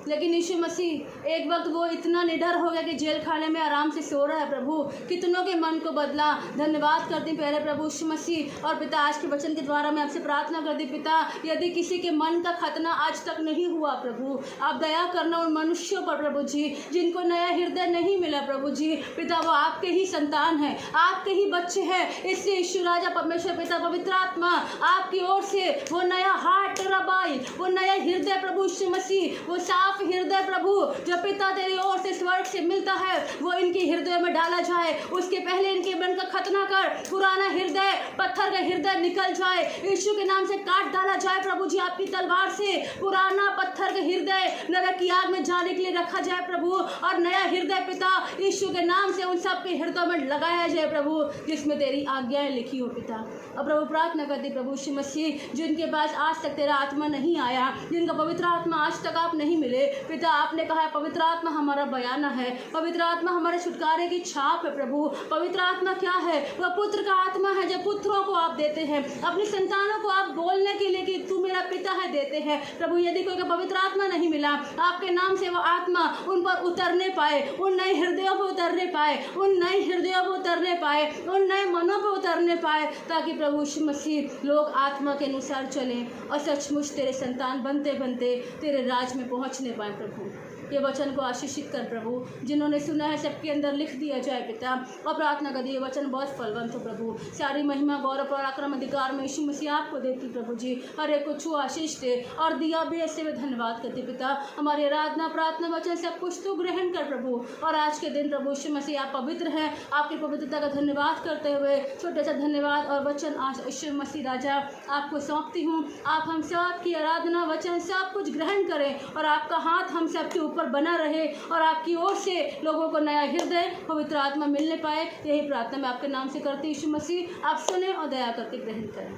लेकिन यीशु मसीह एक वक्त वो इतना निडर हो गया कि जेल खाने में आराम से सो रहा है प्रभु। कितनों के मन को बदला। धन्यवाद करती प्यारे प्रभु यीशु मसीह। और पिता, आज के वचन के द्वारा मैं आपसे प्रार्थना करती पिता, यदि किसी के मन का खतना आज तक नहीं हुआ प्रभु, आप दया करना उन मनुष्यों पर प्रभु जी, जिनको नया हृदय नहीं मिला प्रभु जी। पिता, वो आपके ही संतान हैं, आपके ही बच्चे हैं। इसलिए यीशु राजा परमेश्वर पिता पवित्र आत्मा, आपकी ओर से वो नया हार्ट रबाई, वो नया हृदय प्रभु यीशु मसीह, वो साफ हृदय प्रभु जो पिता तेरी ओर से स्वर्ग से मिलता है, वो इनके हृदय में डाला जाए। उसके पहले इनके मन का खतना कर, पुराना हृदय, पत्थर का हृदय निकल जाए, यीशु के नाम से काट डाला जाए प्रभु जी। आपकी तलवार से पुराना पत्थर का हृदय नरक की आग में जाने के लिए रखा जाए प्रभु, और नया हृदय पिता यीशु के नाम से उन सब के हृदय में लगाया जाए प्रभु, जिसमें तेरी आज्ञाएं लिखी हो पिता। और प्रभु प्रार्थना करती प्रभु यीशु मसीह, जिनके पास आज तक तेरा आत्मा नहीं आया, जिनका पवित्र आत्मा आज तक आप नहीं मिले पिता, आपने कहा है पवित्र आत्मा हमारा बयाना है, पवित्र आत्मा हमारे छुटकारे की छाप है प्रभु। पवित्र आत्मा क्या है? वह पुत्र का आत्मा है, जब पुत्रों को आप देते हैं, अपनी संतानों को आप बोलने के लिए कि तू मेरा पिता है देते हैं प्रभु। यदि कोई का पवित्र आत्मा नहीं मिला, आपके नाम से वह आत्मा उन पर उतरने पाए, उन नए हृदयों पर उतरने पाए, उन नए हृदयों पर उतरने पाए, उन नए मनों पर उतरने पाए, ताकि प्रभु यीशु मसीह लोग आत्मा के अनुसार चलें और सचमुच तेरे संतान बनते बनते तेरे राज में पहुंचने पाए प्रभु। ये वचन को आशीषित कर प्रभु, जिन्होंने सुना है सबके अंदर लिख दिया जाए पिता। और प्रार्थना कर दी ये वचन बहुत फलवंत हो प्रभु। सारी महिमा गौरव पराक्रम अधिकार में यीशु मसीह आपको देती प्रभु जी। हर एक को छू आशीष दे और दिया भी, ऐसे में धन्यवाद करती पिता। हमारी आराधना प्रार्थना वचन सब कुछ तो ग्रहण कर प्रभु। और आज के दिन प्रभु यीशु मसीह आप पवित्र हैं, आपकी पवित्रता का धन्यवाद करते हुए छोटा सा धन्यवाद और वचन आज यीशु मसीह राजा आपको सौंपती हूँ। आप हम सब की आराधना वचन सब कुछ ग्रहण करें और आपका हाथ हम सब के ऊपर बना रहे और आपकी ओर से लोगों को नया हृदय पवित्र आत्मा मिलने पाए। यही प्रार्थना मैं आपके नाम से करती यीशु मसीह, आप सुने और दया करके ग्रहण करें।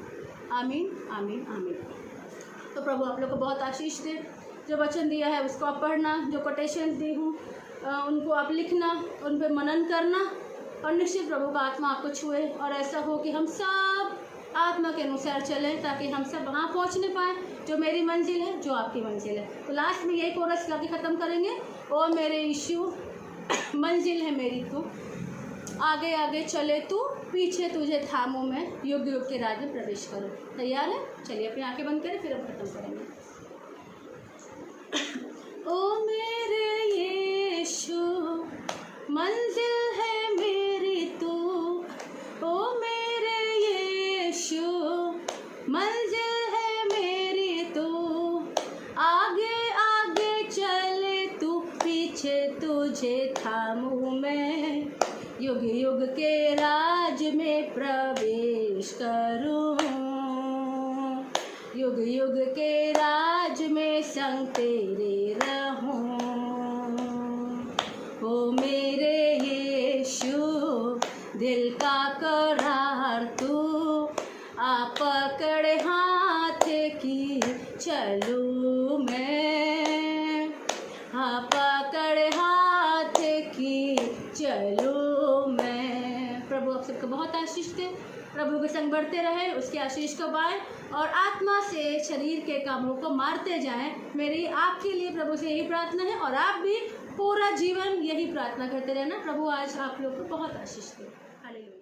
आमीन आमीन आमीन। तो प्रभु आप लोग को बहुत आशीष दे। जो वचन दिया है उसको आप पढ़ना, जो कोटेशन दी हूँ उनको आप लिखना, उन पर मनन करना और निश्चित प्रभु का आत्मा आपको छुए और ऐसा हो कि हम सब आत्मा के अनुसार चलें, ताकि हम सब वहाँ पहुँचने पाएँ जो मेरी मंजिल है, जो आपकी मंजिल है। तो लास्ट में यही कोरस गा के ख़त्म करेंगे। ओ मेरे यीशु मंजिल है मेरी तू, आगे आगे चले तू, पीछे तुझे थामूं मैं, युग युग के राज में प्रवेश करो। तैयार है? चलिए अपनी आंखें बंद करें, फिर हम ख़त्म करेंगे। ओ मेरे यीशु मंजिल है मेरी तू, ओ मेरे यीशु मंजिल है मेरी तू, आगे आगे चले तू, पीछे तुझे थामूं मैं, युग युग के राज में प्रवेश करूं, युग युग के राज में संग तेरे रहूं। ओ मेरे यीशु दिल का करार तू, आ पकड़ हाथ की चलूं मैं, आ पकड़ हाथ की चलूं मैं। प्रभु आप सबको बहुत आशीष दे, प्रभु के संग बढ़ते रहे, उसके आशीष को पाएं और आत्मा से शरीर के कामों को मारते जाएं। मेरी आपके लिए प्रभु से यही प्रार्थना है और आप भी पूरा जीवन यही प्रार्थना करते रहना। प्रभु आज आप लोग को बहुत आशीष दे। हालेलुया।